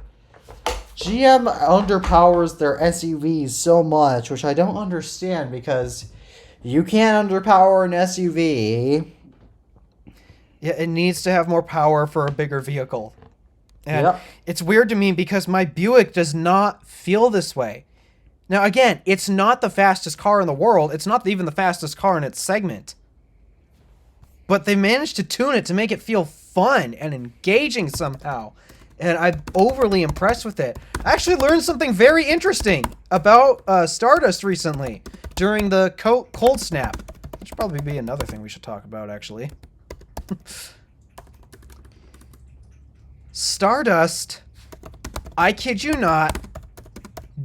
GM underpowers their SUVs so much, which I don't understand, because you can't underpower an SUV. Yeah, it needs to have more power for a bigger vehicle. And Yep. it's weird to me because my Buick does not feel this way. Now, again, it's not the fastest car in the world. It's not even the fastest car in its segment. But they managed to tune it to make it feel fun and engaging somehow. And I'm overly impressed with it. I actually learned something very interesting about Stardust recently during the cold snap. Which should probably be another thing we should talk about, actually. Stardust, I kid you not,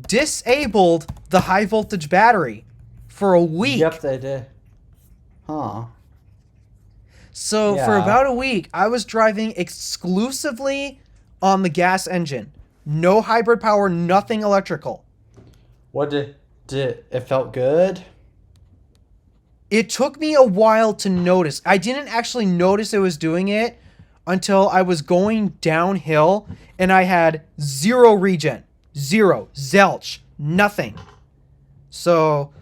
disabled the high voltage battery for a week. Yep, they did. Huh. So for Yeah. about a week, I was driving exclusively on the gas engine. No hybrid power, nothing electrical. What did it felt good? It took me a while to notice. I didn't actually notice it was doing it until I was going downhill and I had zero regen. Zero. Zilch. Nothing. So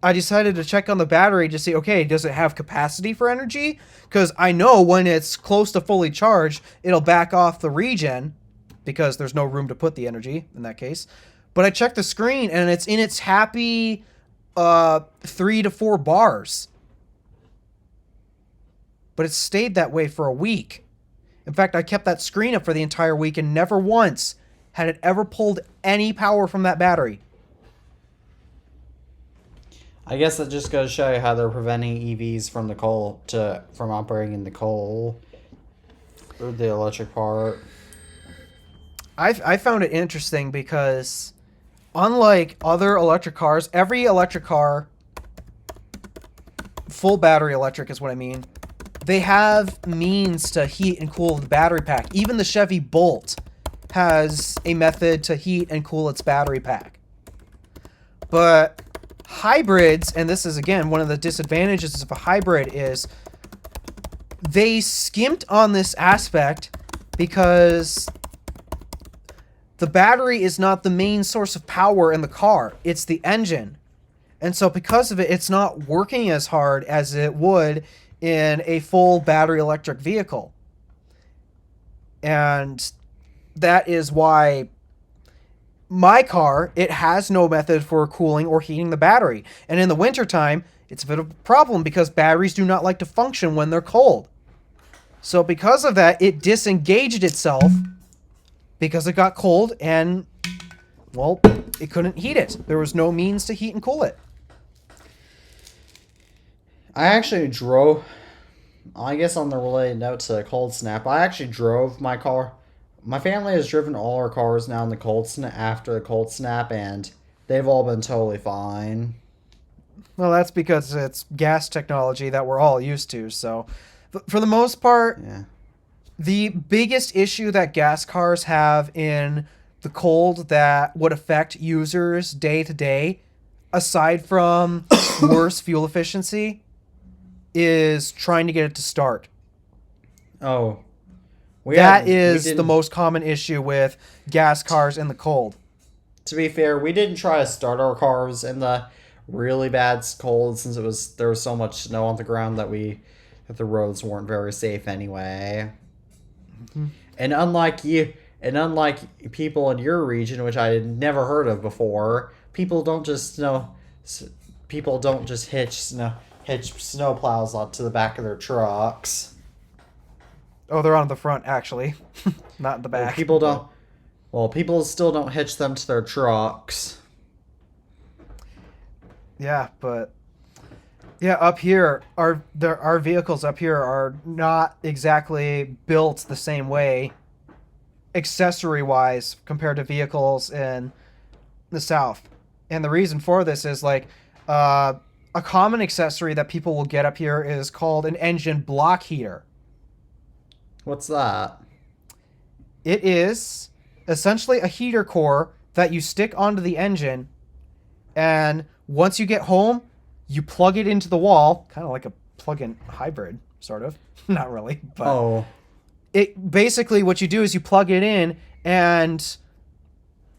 I decided to check on the battery to see, okay, does it have capacity for energy? Because I know when it's close to fully charged, it'll back off the regen because there's no room to put the energy in that case. But I checked the screen and it's in its happy 3 to 4 bars. But it stayed that way for a week. In fact, I kept that screen up for the entire week and never once had it ever pulled any power from that battery. I guess that just goes to show you how they're preventing EVs from from operating in the coal or the electric part. I found it interesting because unlike other electric cars, every electric car, full battery electric is what I mean, they have means to heat and cool the battery pack. Even the Chevy Bolt has a method to heat and cool its battery pack. But hybrids, and this is again one of the disadvantages of a hybrid, is they skimped on this aspect because the battery is not the main source of power in the car. It's the engine. And so because of it, it's not working as hard as it would in a full battery electric vehicle. And that is why my car, it has no method for cooling or heating the battery. And in the wintertime, it's a bit of a problem because batteries do not like to function when they're cold. So because of that, it disengaged itself because it got cold and, well, it couldn't heat it. There was no means to heat and cool it. I actually drove, I guess on the related note to cold snap, I actually drove my car. My family has driven all our cars now in the cold snap after the cold snap, and they've all been totally fine. Well, that's because it's gas technology that we're all used to. So for the most part, Yeah. the biggest issue that gas cars have in the cold that would affect users day to day, aside from worse fuel efficiency, is trying to get it to start. Oh. That is the most common issue with gas cars in the cold. To be fair, we didn't try to start our cars in the really bad cold since there was so much snow on the ground that the roads weren't very safe anyway. Mm-hmm. And unlike people in your region, which I had never heard of before, people don't just hitch snow plows onto the back of their trucks. Oh, they're on the front, actually. Not in the back. People still don't hitch them to their trucks. Yeah, but yeah, up here, our vehicles up here are not exactly built the same way, accessory-wise, compared to vehicles in the South. And the reason for this is like a common accessory that people will get up here is called an engine block heater. What's that? It is essentially a heater core that you stick onto the engine, and once you get home, you plug it into the wall, kind of like a plug-in hybrid, sort of. Not really, but it basically what you do is you plug it in, and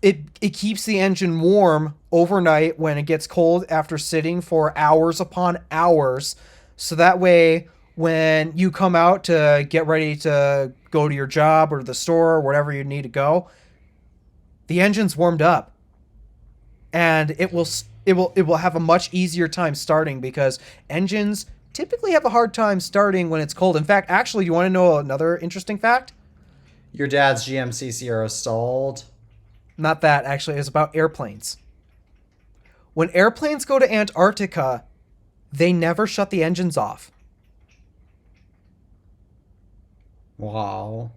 it keeps the engine warm overnight when it gets cold after sitting for hours upon hours. So that way, when you come out to get ready to go to your job or the store or wherever you need to go, the engine's warmed up, and it will have a much easier time starting because engines typically have a hard time starting when it's cold. In fact, actually, you want to know another interesting fact? Your dad's GMC Sierra stalled. Not that, actually. It's about airplanes. When airplanes go to Antarctica, they never shut the engines off. Wow.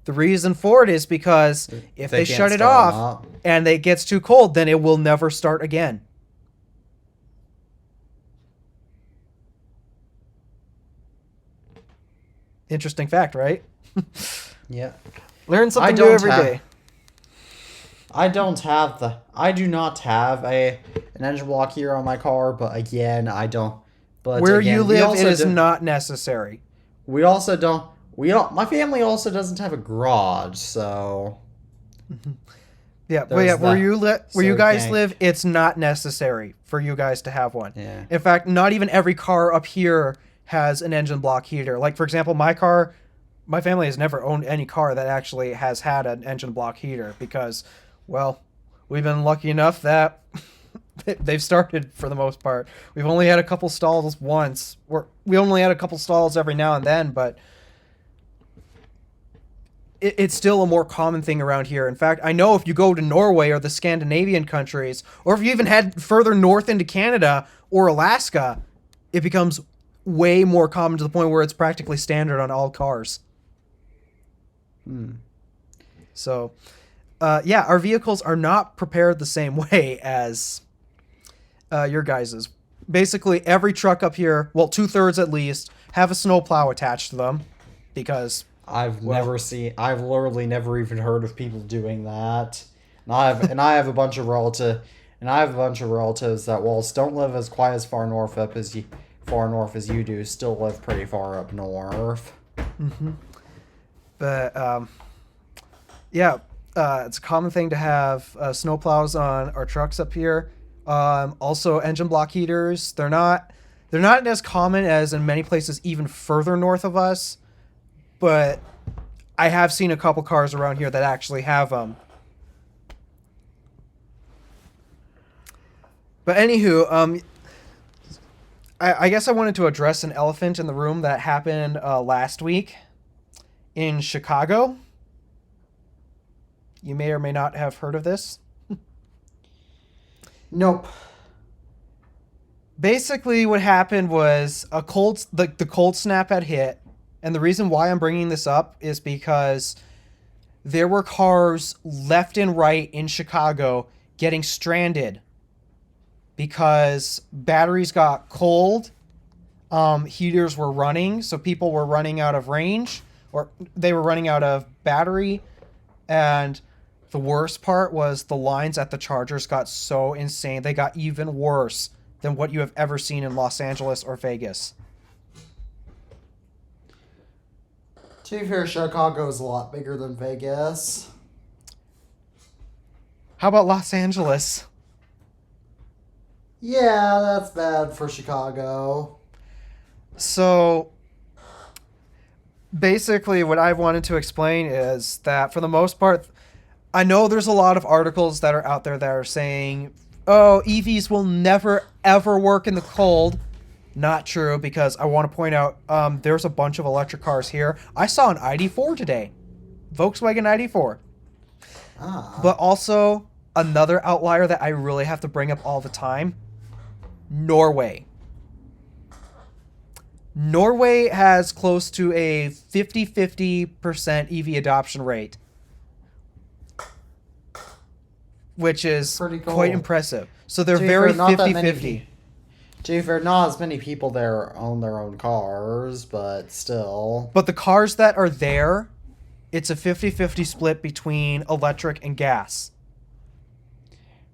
The reason for it is because if they can't shut it start 'em off up. and it gets too cold, then it will never start again. Interesting fact, right? Yeah. Learn something new don't every have- day. I do not have an engine block here on my car, but again, I don't. But Where again, you we live, also it is do- not necessary. We also don't. We don't. My family also doesn't have a garage, so Yeah, but There's yeah, where that. where you So guys can't- live, it's not necessary for you guys to have one. yeah. In fact, not even every car up here has an engine block heater. Like, for example, my car, my family has never owned any car that actually has had an engine block heater because, well, we've been lucky enough that they've started for the most part. We've only had a couple stalls once. We only had a couple stalls every now and then, but it's still a more common thing around here. In fact, I know if you go to Norway or the Scandinavian countries, or if you even head further north into Canada or Alaska, it becomes way more common to the point where it's practically standard on all cars. So, yeah, our vehicles are not prepared the same way as your guys's. Basically, every truck up here, well, 2/3 at least, have a snowplow attached to them because I've literally never even heard of people doing that. And I have a bunch of relatives that, whilst don't live as quite as far north as you do, still live pretty far up north. But yeah, it's a common thing to have snowplows on our trucks up here. Also, engine block heaters. They're not as common as in many places even further north of us. But I have seen a couple cars around here that actually have them. But anywho, I guess I wanted to address an elephant in the room that happened last week in Chicago. You may or may not have heard of this. Nope. Basically, what happened was the cold snap had hit, and the reason why I'm bringing this up is because there were cars left and right in Chicago getting stranded because batteries got cold, heaters were running, so people were running out of range, or they were running out of battery, and the worst part was the lines at the chargers got so insane. They got even worse than what you have ever seen in Los Angeles or Vegas. To be fair, Chicago is a lot bigger than Vegas. How about Los Angeles? Yeah, that's bad for Chicago. So, basically, what I wanted to explain is that for the most part, I know there's a lot of articles that are out there that are saying, oh, EVs will never, ever work in the cold. Not true, because I want to point out there's a bunch of electric cars here. I saw an ID4 today. Volkswagen ID4. But also, another outlier that I really have to bring up all the time, Norway. Norway has close to a 50% EV adoption rate, which is Pretty cool. quite impressive. So they're To be very fair, not that many 50-50. To be fair, not as many people there own their own cars, but still. But the cars that are there, it's a 50-50 split between electric and gas.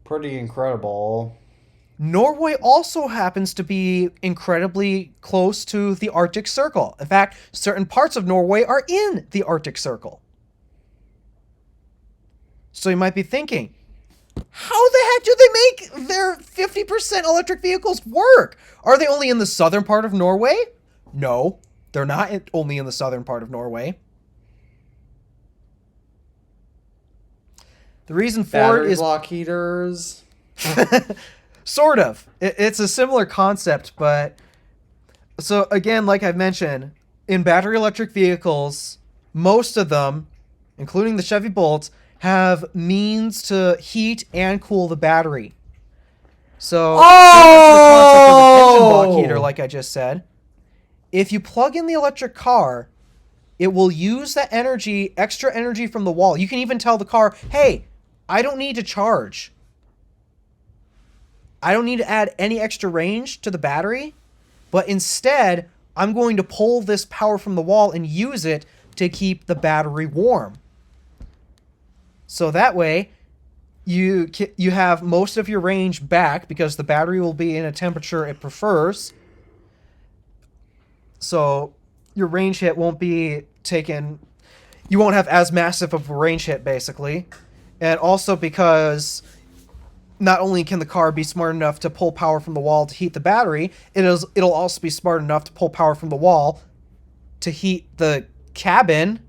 Pretty incredible. Norway also happens to be incredibly close to the Arctic Circle. In fact, certain parts of Norway are in the Arctic Circle. So you might be thinking, how the heck do they make their 50% electric vehicles work? Are they only in the southern part of Norway? No. They're not only in the southern part of Norway. The reason for Battery it is block heaters. sort of. It's a similar concept, but so again, like I've mentioned, in battery electric vehicles, most of them, including the Chevy Bolt, have means to heat and cool the battery. So similar to the concept of an engine block heater, like I just said, if you plug in the electric car, it will use that energy, extra energy from the wall. You can even tell the car, hey, I don't need to charge. I don't need to add any extra range to the battery, but instead, I'm going to pull this power from the wall and use it to keep the battery warm. So that way, you have most of your range back because the battery will be in a temperature it prefers. So your range hit won't be taken. You won't have as massive of a range hit, basically. And also because not only can the car be smart enough to pull power from the wall to heat the battery, it'll also be smart enough to pull power from the wall to heat the cabin.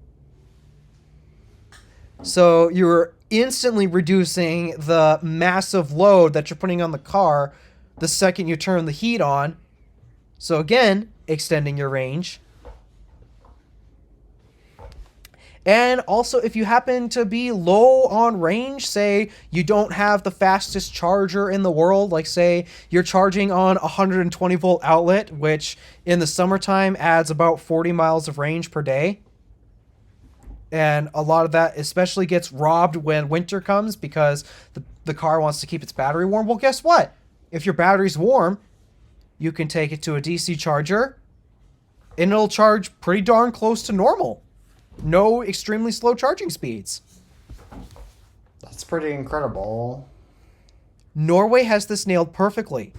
So you're instantly reducing the massive load that you're putting on the car the second you turn the heat on. So again, extending your range. And also, if you happen to be low on range, say you don't have the fastest charger in the world, like say you're charging on a 120 volt outlet, which in the summertime adds about 40 miles of range per day. And a lot of that especially gets robbed when winter comes because the car wants to keep its battery warm. Well, guess what? If your battery's warm, you can take it to a DC charger and it'll charge pretty darn close to normal. No extremely slow charging speeds. That's pretty incredible. Norway has this nailed perfectly.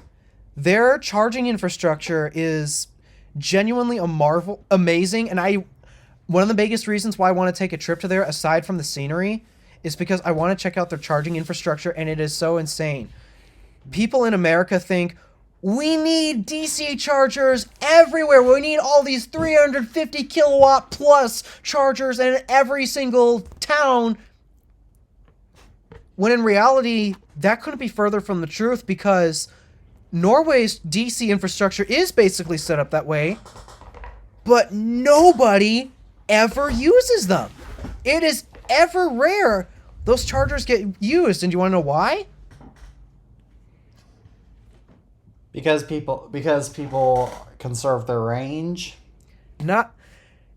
Their charging infrastructure is genuinely amazing, and one of the biggest reasons why I want to take a trip to there, aside from the scenery, is because I want to check out their charging infrastructure, and it is so insane. People in America think, we need DC chargers everywhere. We need all these 350 kilowatt plus chargers in every single town. When in reality, that couldn't be further from the truth because Norway's DC infrastructure is basically set up that way, but nobody ever uses them. It is ever rare those chargers get used. And do you want to know why? Because people conserve their range.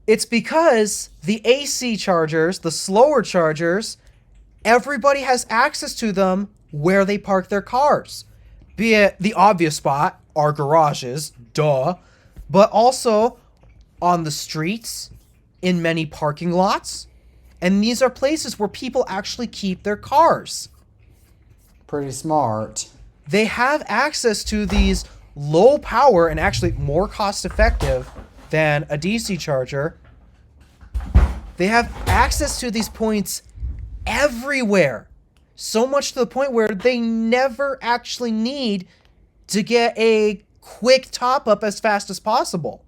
It's because the AC chargers, the slower chargers, everybody has access to them where they park their cars. Be it the obvious spot, our garages, duh, but also on the streets, in many parking lots, and these are places where people actually keep their cars. Pretty smart. They have access to these low power and actually more cost effective than a DC charger. They have access to these points everywhere. So much to the point where they never actually need to get a quick top up as fast as possible.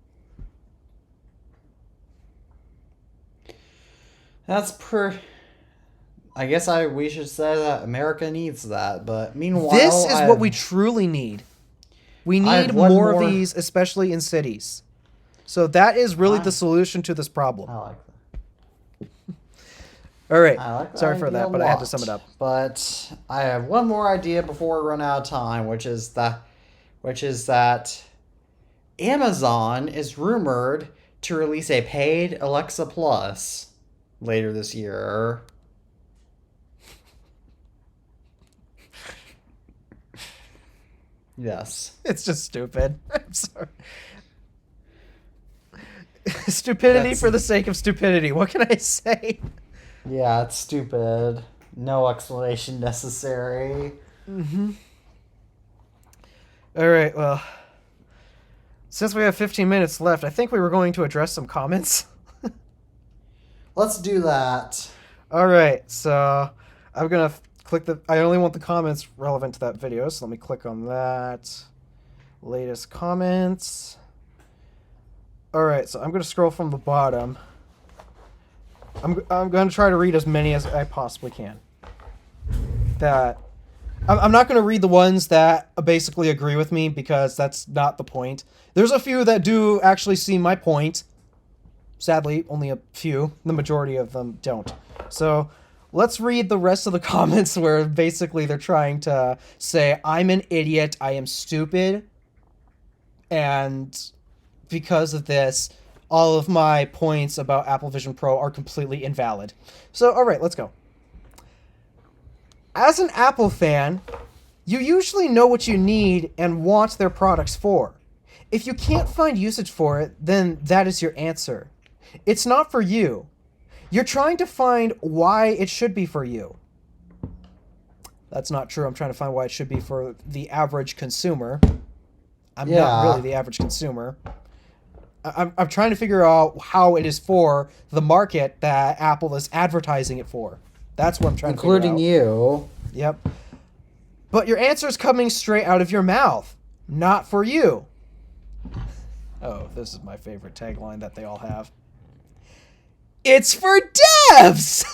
That's I guess we should say that America needs that, but meanwhile... This is what we truly need. We need more of these, especially in cities. So that is really the solution to this problem. I like that. All right. I like that. Sorry for that, but I had to sum it up. But I have one more idea before we run out of time, which is that Amazon is rumored to release a paid Alexa Plus later this year. Yes. It's just stupid. I'm sorry. Stupidity for the sake of stupidity. What can I say? Yeah, it's stupid. No explanation necessary. Mm-hmm. All right, well, since we have 15 minutes left, I think we were going to address some comments. Let's do that. All right, so I'm going to click I only want the comments relevant to that video, so let me click on that. Latest comments. All right, so I'm going to scroll from the bottom. I'm going to try to read as many as I possibly can. I'm not going to read the ones that basically agree with me because that's not the point. There's a few that do actually see my point. Sadly, only a few. The majority of them don't. So let's read the rest of the comments where basically they're trying to say, I'm an idiot, I am stupid, and because of this, all of my points about Apple Vision Pro are completely invalid. So, alright, let's go. As an Apple fan, you usually know what you need and want their products for. If you can't find usage for it, then that is your answer. It's not for you. You're trying to find why it should be for you. That's not true. I'm trying to find why it should be for the average consumer. I'm not really the average consumer. I'm trying to figure out how it is for the market that Apple is advertising it for. That's what I'm trying to figure out. Including you. Yep. But your answer is coming straight out of your mouth. Not for you. Oh, this is my favorite tagline that they all have. It's for devs!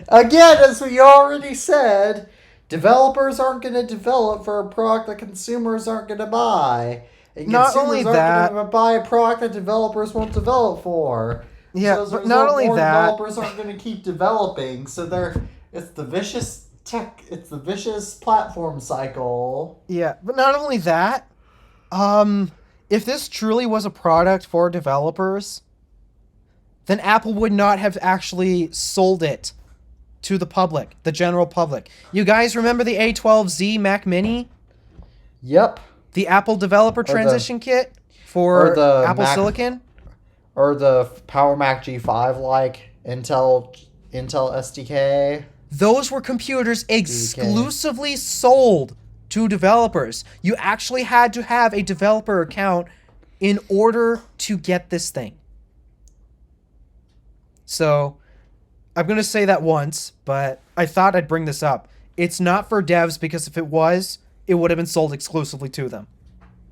Again, as we already said, developers aren't going to develop for a product that consumers aren't going to buy. And Not only that, aren't going to buy a product that developers won't develop for. Yeah, so but not only that, developers aren't going to keep developing. So it's the vicious platform cycle. Yeah, but not only that, if this truly was a product for developers, then Apple would not have actually sold it to the public, the general public. You guys remember the A12Z Mac Mini? Yep. The Apple developer transition kit for the Apple Silicon? Or the Power Mac G5 like Intel SDK? Those were computers exclusively sold to developers. You actually had to have a developer account in order to get this thing. So, I'm going to say that once, but I thought I'd bring this up. It's not for devs because if it was, it would have been sold exclusively to them.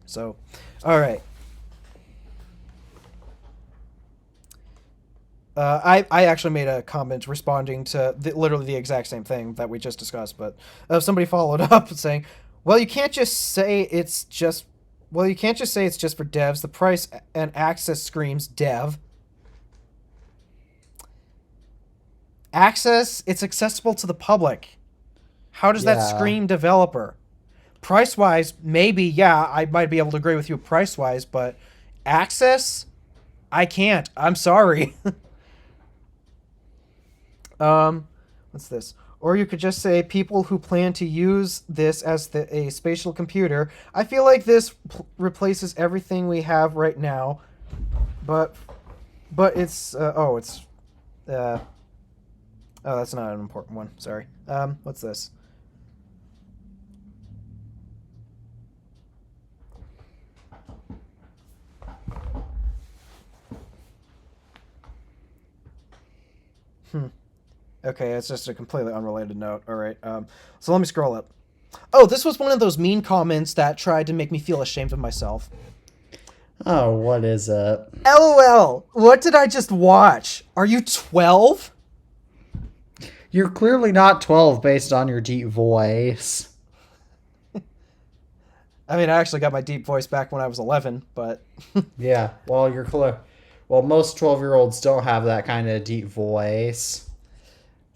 So, all right. I actually made a comment responding to literally the exact same thing that we just discussed, but somebody followed up saying, well, you can't just say it's just for devs. The price and access screams dev. Access, it's accessible to the public. How does that scream developer? Price-wise, maybe, yeah, I might be able to agree with you price-wise, but access? I can't. I'm sorry. What's this? Or you could just say people who plan to use this as a spatial computer. I feel like this replaces everything we have right now, but it's oh, that's not an important one. Sorry. What's this? Okay, it's just a completely unrelated note. All right. So let me scroll up. Oh, this was one of those mean comments that tried to make me feel ashamed of myself. Oh, what is it? LOL. What did I just watch? Are you 12? You're clearly not 12 based on your deep voice. I mean, I actually got my deep voice back when I was 11, but... Yeah, well, you're clear. Well, most 12-year-olds don't have that kind of deep voice.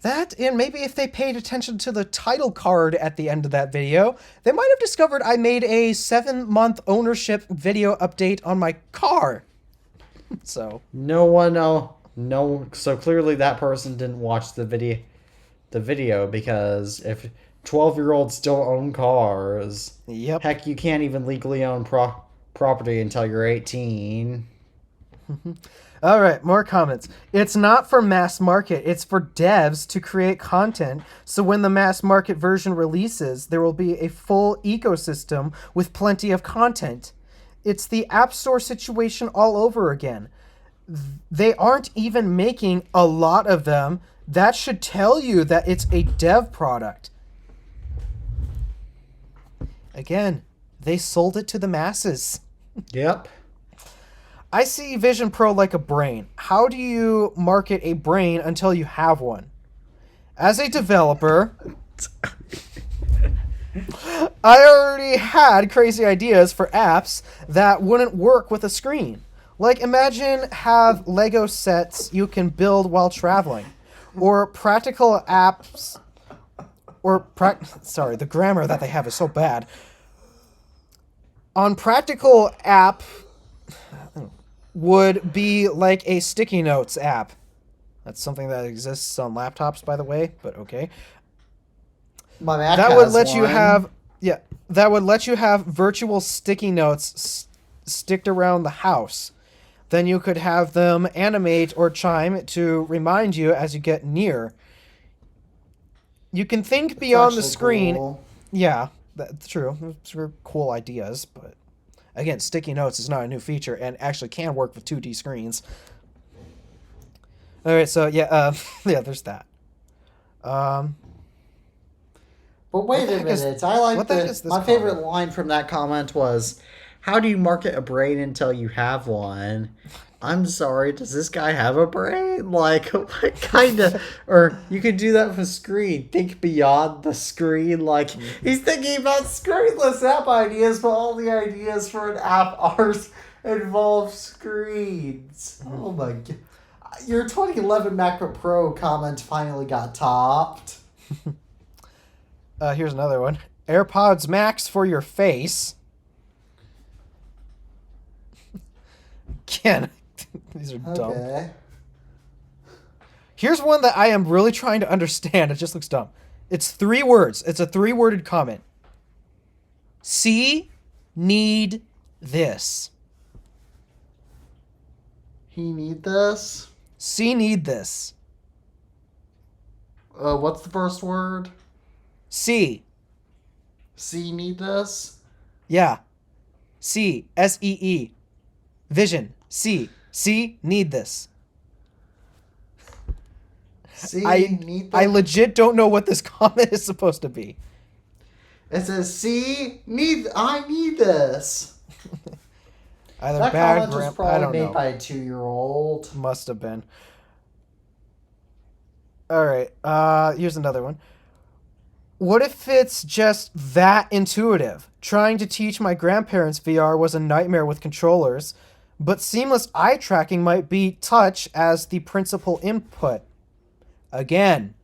That, and maybe if they paid attention to the title card at the end of that video, they might have discovered I made a 7-month ownership video update on my car. So... So clearly that person didn't watch the video because if 12-year-olds don't own cars, yep. Heck, you can't even legally own property until you're 18. All right, more comments. It's not for mass market. It's for devs to create content. So when the mass market version releases, there will be a full ecosystem with plenty of content. It's the App Store situation all over again. They aren't even making a lot of them. That should tell you that it's a dev product. Again, they sold it to the masses. Yep. I see Vision Pro like a brain. How do you market a brain until you have one? As a developer, I already had crazy ideas for apps that wouldn't work with a screen. Like imagine have Lego sets you can build while traveling, or practical apps, sorry, the grammar that they have is so bad. On practical app would be like a sticky notes app. That's something that exists on laptops, by the way, but okay. My Mac That has would let one. you have, yeah, that would let you have virtual sticky notes sticked around the house. Then you could have them animate or chime to remind you as you get near. You can think It's beyond the actually screen. cool. Yeah, that's true. Those are cool ideas, but again, sticky notes is not a new feature and actually can work with 2D screens. All right, so yeah, yeah, there's that. Um, But what wait the a heck is minute. I like what the heck is this my favorite comment? line from that comment was, "How do you market a brain until you have one?" I'm sorry, does this guy have a brain? Like, what kind of. Or you could do that with a screen. Think beyond the screen. Like, he's thinking about screenless app ideas, but all the ideas for an app are involve screens. Oh my god. Your 2011 MacBook Pro comment finally got topped. Here's another one. AirPods Max for your face. Again, these are dumb. Okay. Here's one that I am really trying to understand. It just looks dumb. It's 3 words. It's a 3-worded comment. See, need this. He need this? See, need this. What's the first word? See. C need this? Yeah. See. SEE. Vision. See. See, need this. C I need this? I legit don't know what this comment is supposed to be. It says C need. I need this. Either That bad comment was grammar. I probably don't made know. by a 2-year-old. Must have been. All right. Here's another one. What if it's just that intuitive? Trying to teach my grandparents VR was a nightmare with controllers, but seamless eye tracking might be touch as the principal input. Again,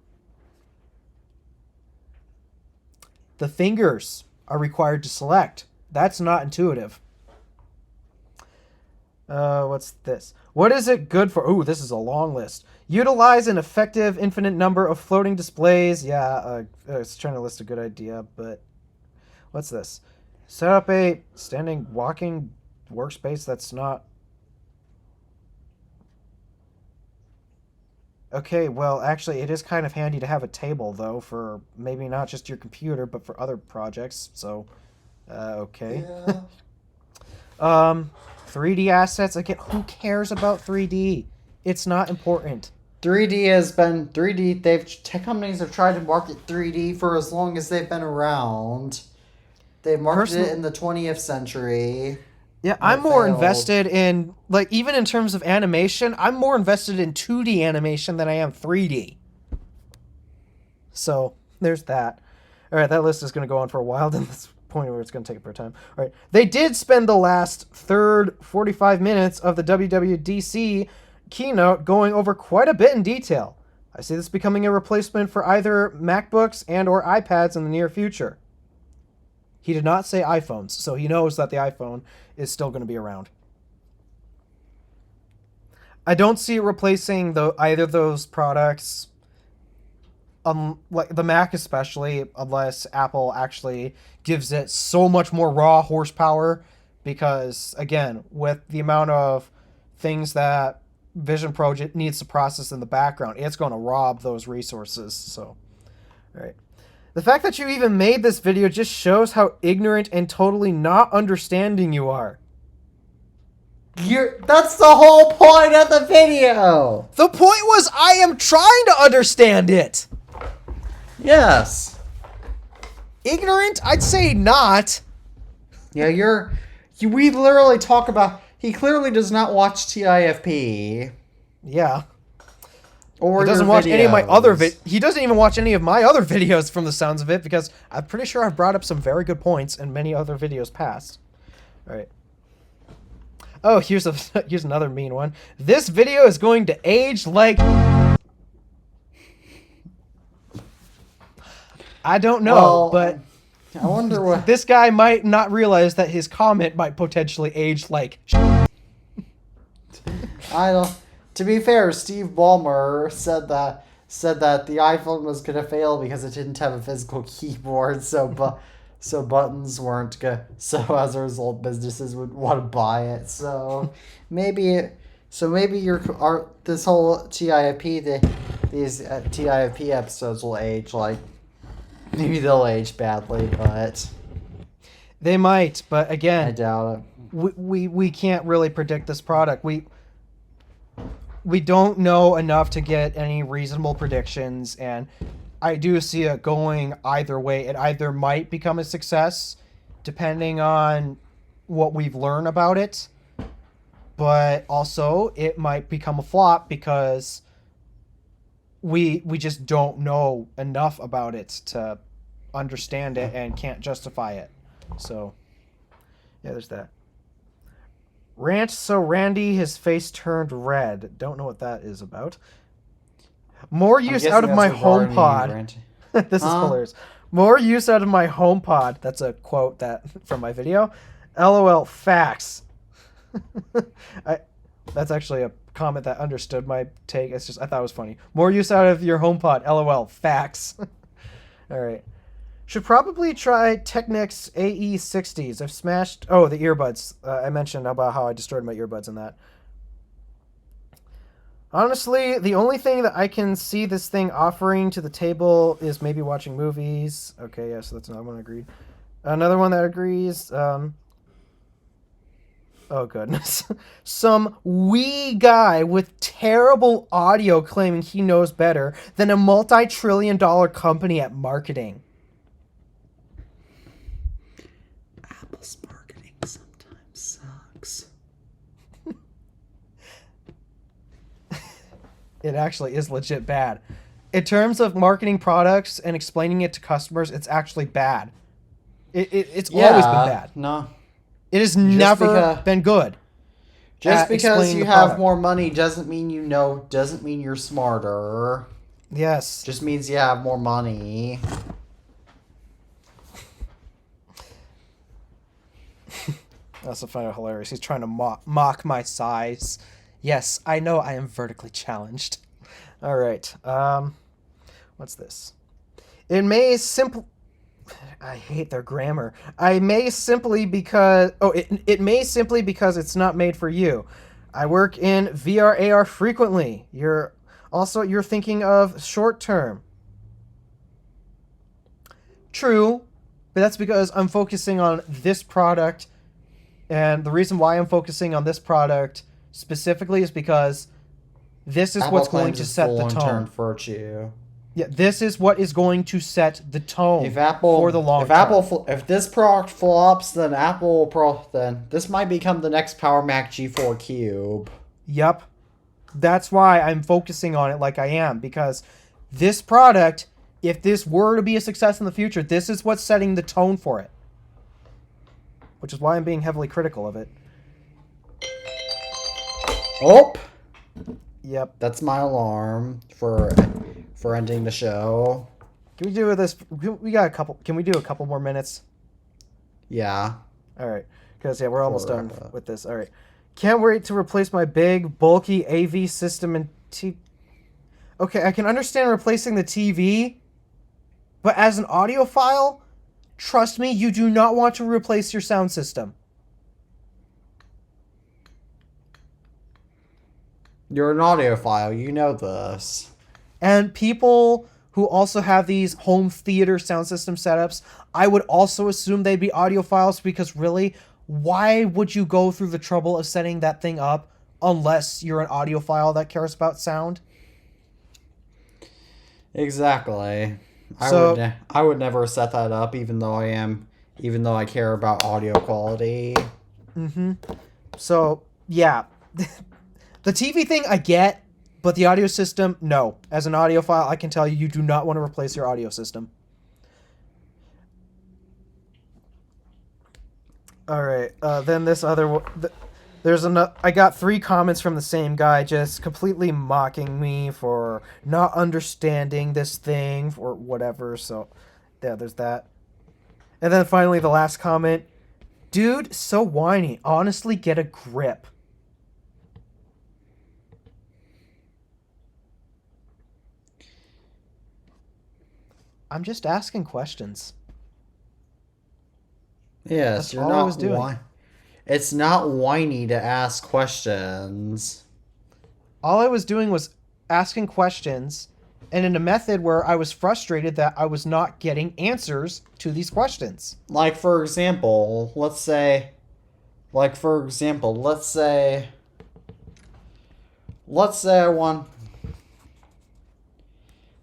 the fingers are required to select. That's not intuitive. What's this? What is it good for? Ooh, this is a long list. Utilize an effective infinite number of floating displays. Yeah, it's trying to list a good idea, but what's this? Set up a standing walking workspace that's not. Okay, well, actually, it is kind of handy to have a table, though, for maybe not just your computer, but for other projects, so, okay. Yeah. 3D assets, again, who cares about 3D? It's not important. 3D has been 3D. Tech companies have tried to market 3D for as long as they've been around. They've marketed it in the 20th century. Yeah, I'm more failed. invested in, like, even in terms of animation, I'm more invested in 2D animation than I am 3D. So, there's that. All right, that list is going to go on for a while, then this point where it's going to take up our time. All right, they did spend the last 45 minutes of the WWDC keynote going over quite a bit in detail. I see this becoming a replacement for either MacBooks and or iPads in the near future. He did not say iPhones, so he knows that the iPhone is still going to be around. I don't see it replacing either of those products, like the Mac especially, unless Apple actually gives it so much more raw horsepower, because, again, with the amount of things that Vision Pro needs to process in the background, it's going to rob those resources, so, all right. The fact that you even made this video just shows how ignorant and totally not understanding you are. That's the whole point of the video. The point was I am trying to understand it. Yes. Ignorant? I'd say not. Yeah, We literally talk about. He clearly does not watch TIFP Yeah. or He doesn't your watch any of my other videos. He doesn't even watch any of my other videos from the sounds of it, because I'm pretty sure I've brought up some very good points in many other videos past. All right. Oh, here's another mean one. This video is going to age like... I don't know, Well, but I wonder what. this guy might not realize that his comment might potentially age like... I don't. To be fair, Steve Ballmer said that the iPhone was gonna fail because it didn't have a physical keyboard, so buttons weren't good. So as a result, businesses would want to buy it. So maybe this whole these TIFP episodes will age like, maybe they'll age badly, but They might, but I again, doubt it. we can't really predict this product. We don't know enough to get any reasonable predictions, and I do see it going either way. It either might become a success, depending on what we've learned about it, but also it might become a flop because we just don't know enough about it to understand it and can't justify it. So, yeah, there's that. Rant so Randy, his face turned red. Don't know what that is about. More use out of my HomePod. This is hilarious. More use out of my HomePod. That's a quote that from my video. LOL facts. That's actually a comment that understood my take. It's just I thought it was funny. More use out of your HomePod. LOL facts. All right. Should probably try Technics AE60s. I've smashed... Oh, the earbuds. I mentioned about how I destroyed my earbuds in that. Honestly, the only thing that I can see this thing offering to the table is maybe watching movies. Okay, yeah, so that's another one agreed. Another one that agrees... oh, goodness. Some wee guy with terrible audio claiming he knows better than a multi-trillion-dollar company at marketing. Apple's marketing sometimes sucks. It actually is legit bad. In terms of marketing products and explaining it to customers, it's actually bad. It's always been bad. No. It has never been good. Just because you have more money doesn't mean you know, doesn't mean you're smarter. Yes. Just means you have more money. That's hilarious. He's trying to mock my size. Yes, I know I am vertically challenged. All right. What's this? It may simply... I hate their grammar. It may simply because it's not made for you. I work in VR AR frequently. You're thinking of short term. True, but that's because I'm focusing on this product, and the reason why I'm focusing on this product specifically is because this is what's going to set the tone for you. Yeah, this is what is going to set the tone for the long term. If this product flops, then then this might become the next Power Mac G4 Cube. Yep. That's why I'm focusing on it like I am, because this product, if this were to be a success in the future, this is what's setting the tone for it. Which is why I'm being heavily critical of it. Oh! Yep. That's my alarm for ending the show. Can we do this? We got a couple. Can we do a couple more minutes? Yeah. All right. Because, yeah, we're almost done with this. All right. Can't wait to replace my big, bulky AV system and Okay, I can understand replacing the TV, but as an audiophile, trust me, you do not want to replace your sound system. You're an audiophile. You know this. And people who also have these home theater sound system setups, I would also assume they'd be audiophiles, because really, why would you go through the trouble of setting that thing up unless you're an audiophile that cares about sound? Exactly. I would never set that up, even though I care about audio quality. So, yeah. The TV thing I get, but the audio system, no. As an audiophile, I can tell you, you do not want to replace your audio system. All right. Then this other one. There's another. I got 3 comments from the same guy, just completely mocking me for not understanding this thing or whatever. So, yeah, there's that. And then finally, the last comment. Dude, so whiny. Honestly, get a grip. I'm just asking questions. Yes, That's you're all I not was doing. It's not whiny to ask questions. All I was doing was asking questions, and in a method where I was frustrated that I was not getting answers to these questions. Like for example, let's say I want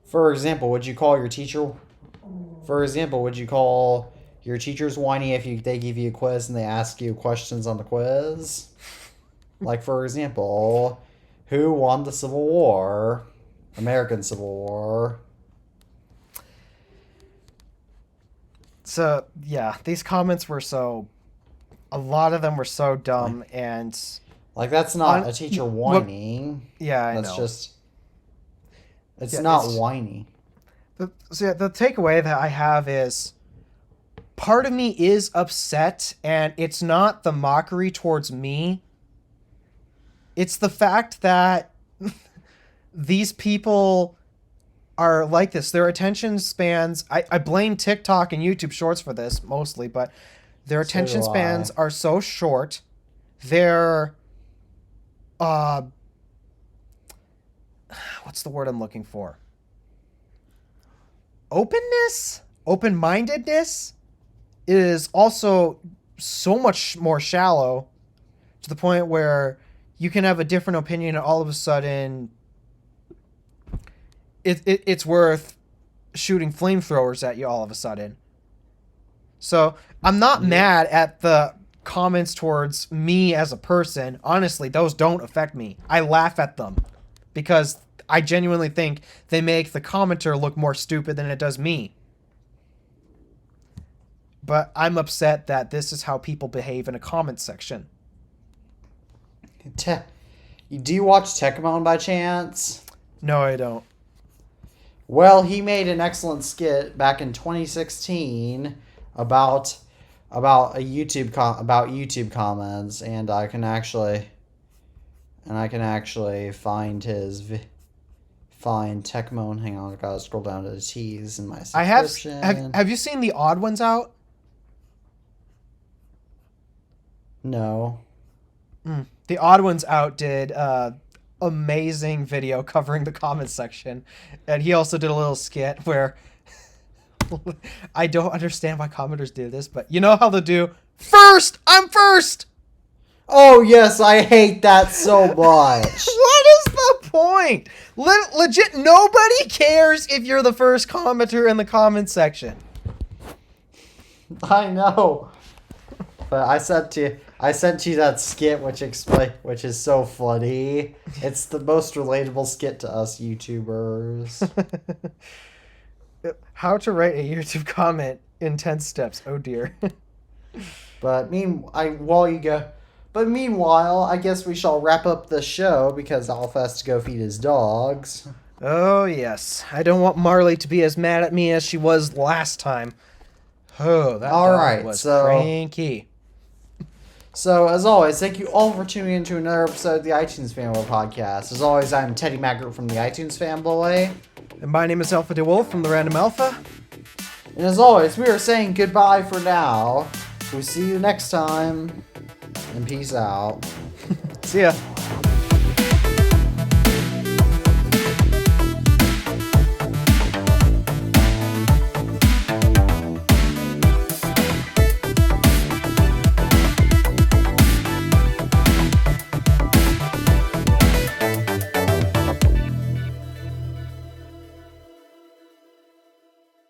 for example, would you call your teacher for example, would you call your teachers whiny if they give you a quiz and they ask you questions on the quiz? Like for example, who won the Civil War? American Civil War. So, yeah, these comments were a lot of them were so dumb, and Like that's not a teacher whining. yeah, I That's know. just it's Yeah, not whiny. So yeah, the takeaway that I have is part of me is upset, and it's not the mockery towards me. It's the fact that these people are like this. Their attention spans, I blame TikTok and YouTube Shorts for this mostly, but their So attention do spans I. are so short. Their uh what's the word I'm looking for? Open-mindedness is also so much more shallow, to the point where you can have a different opinion and all of a sudden it's worth shooting flamethrowers at you all of a sudden. So I'm not mad at the comments towards me as a person. Honestly, those don't affect me. I laugh at them because I genuinely think they make the commenter look more stupid than it does me. But I'm upset that this is how people behave in a comment section. Do you watch Tekmon by chance? No, I don't. Well, he made an excellent skit back in 2016 about about YouTube comments, and I can actually find find Tekmon. Hang on, I gotta scroll down to the T's in my I have. subscription. Have you seen the Odd Ones Out? No. The Odd Ones Out did amazing video covering the comments section, and he also did a little skit where I don't understand why commenters do this, but you know how they'll do first. I'm first. Oh yes, I hate that so much. What is the point? Legit, nobody cares if you're the first commenter in the comment section. I know. But I sent you that skit which is so funny. It's the most relatable skit to us YouTubers. How to write a YouTube comment in 10 steps. Oh dear. But meanwhile, I guess we shall wrap up the show because Alpha has to go feed his dogs. Oh yes. I don't want Marley to be as mad at me as she was last time. Oh, that dog was cranky. So, as always, thank you all for tuning in to another episode of the iTunes Fanboy Podcast. As always, I'm Teddy Maggart from the iTunes Fanboy. And my name is Alpha DeWolf from the Random Alpha. And as always, we are saying goodbye for now. We'll see you next time. And peace out. See ya.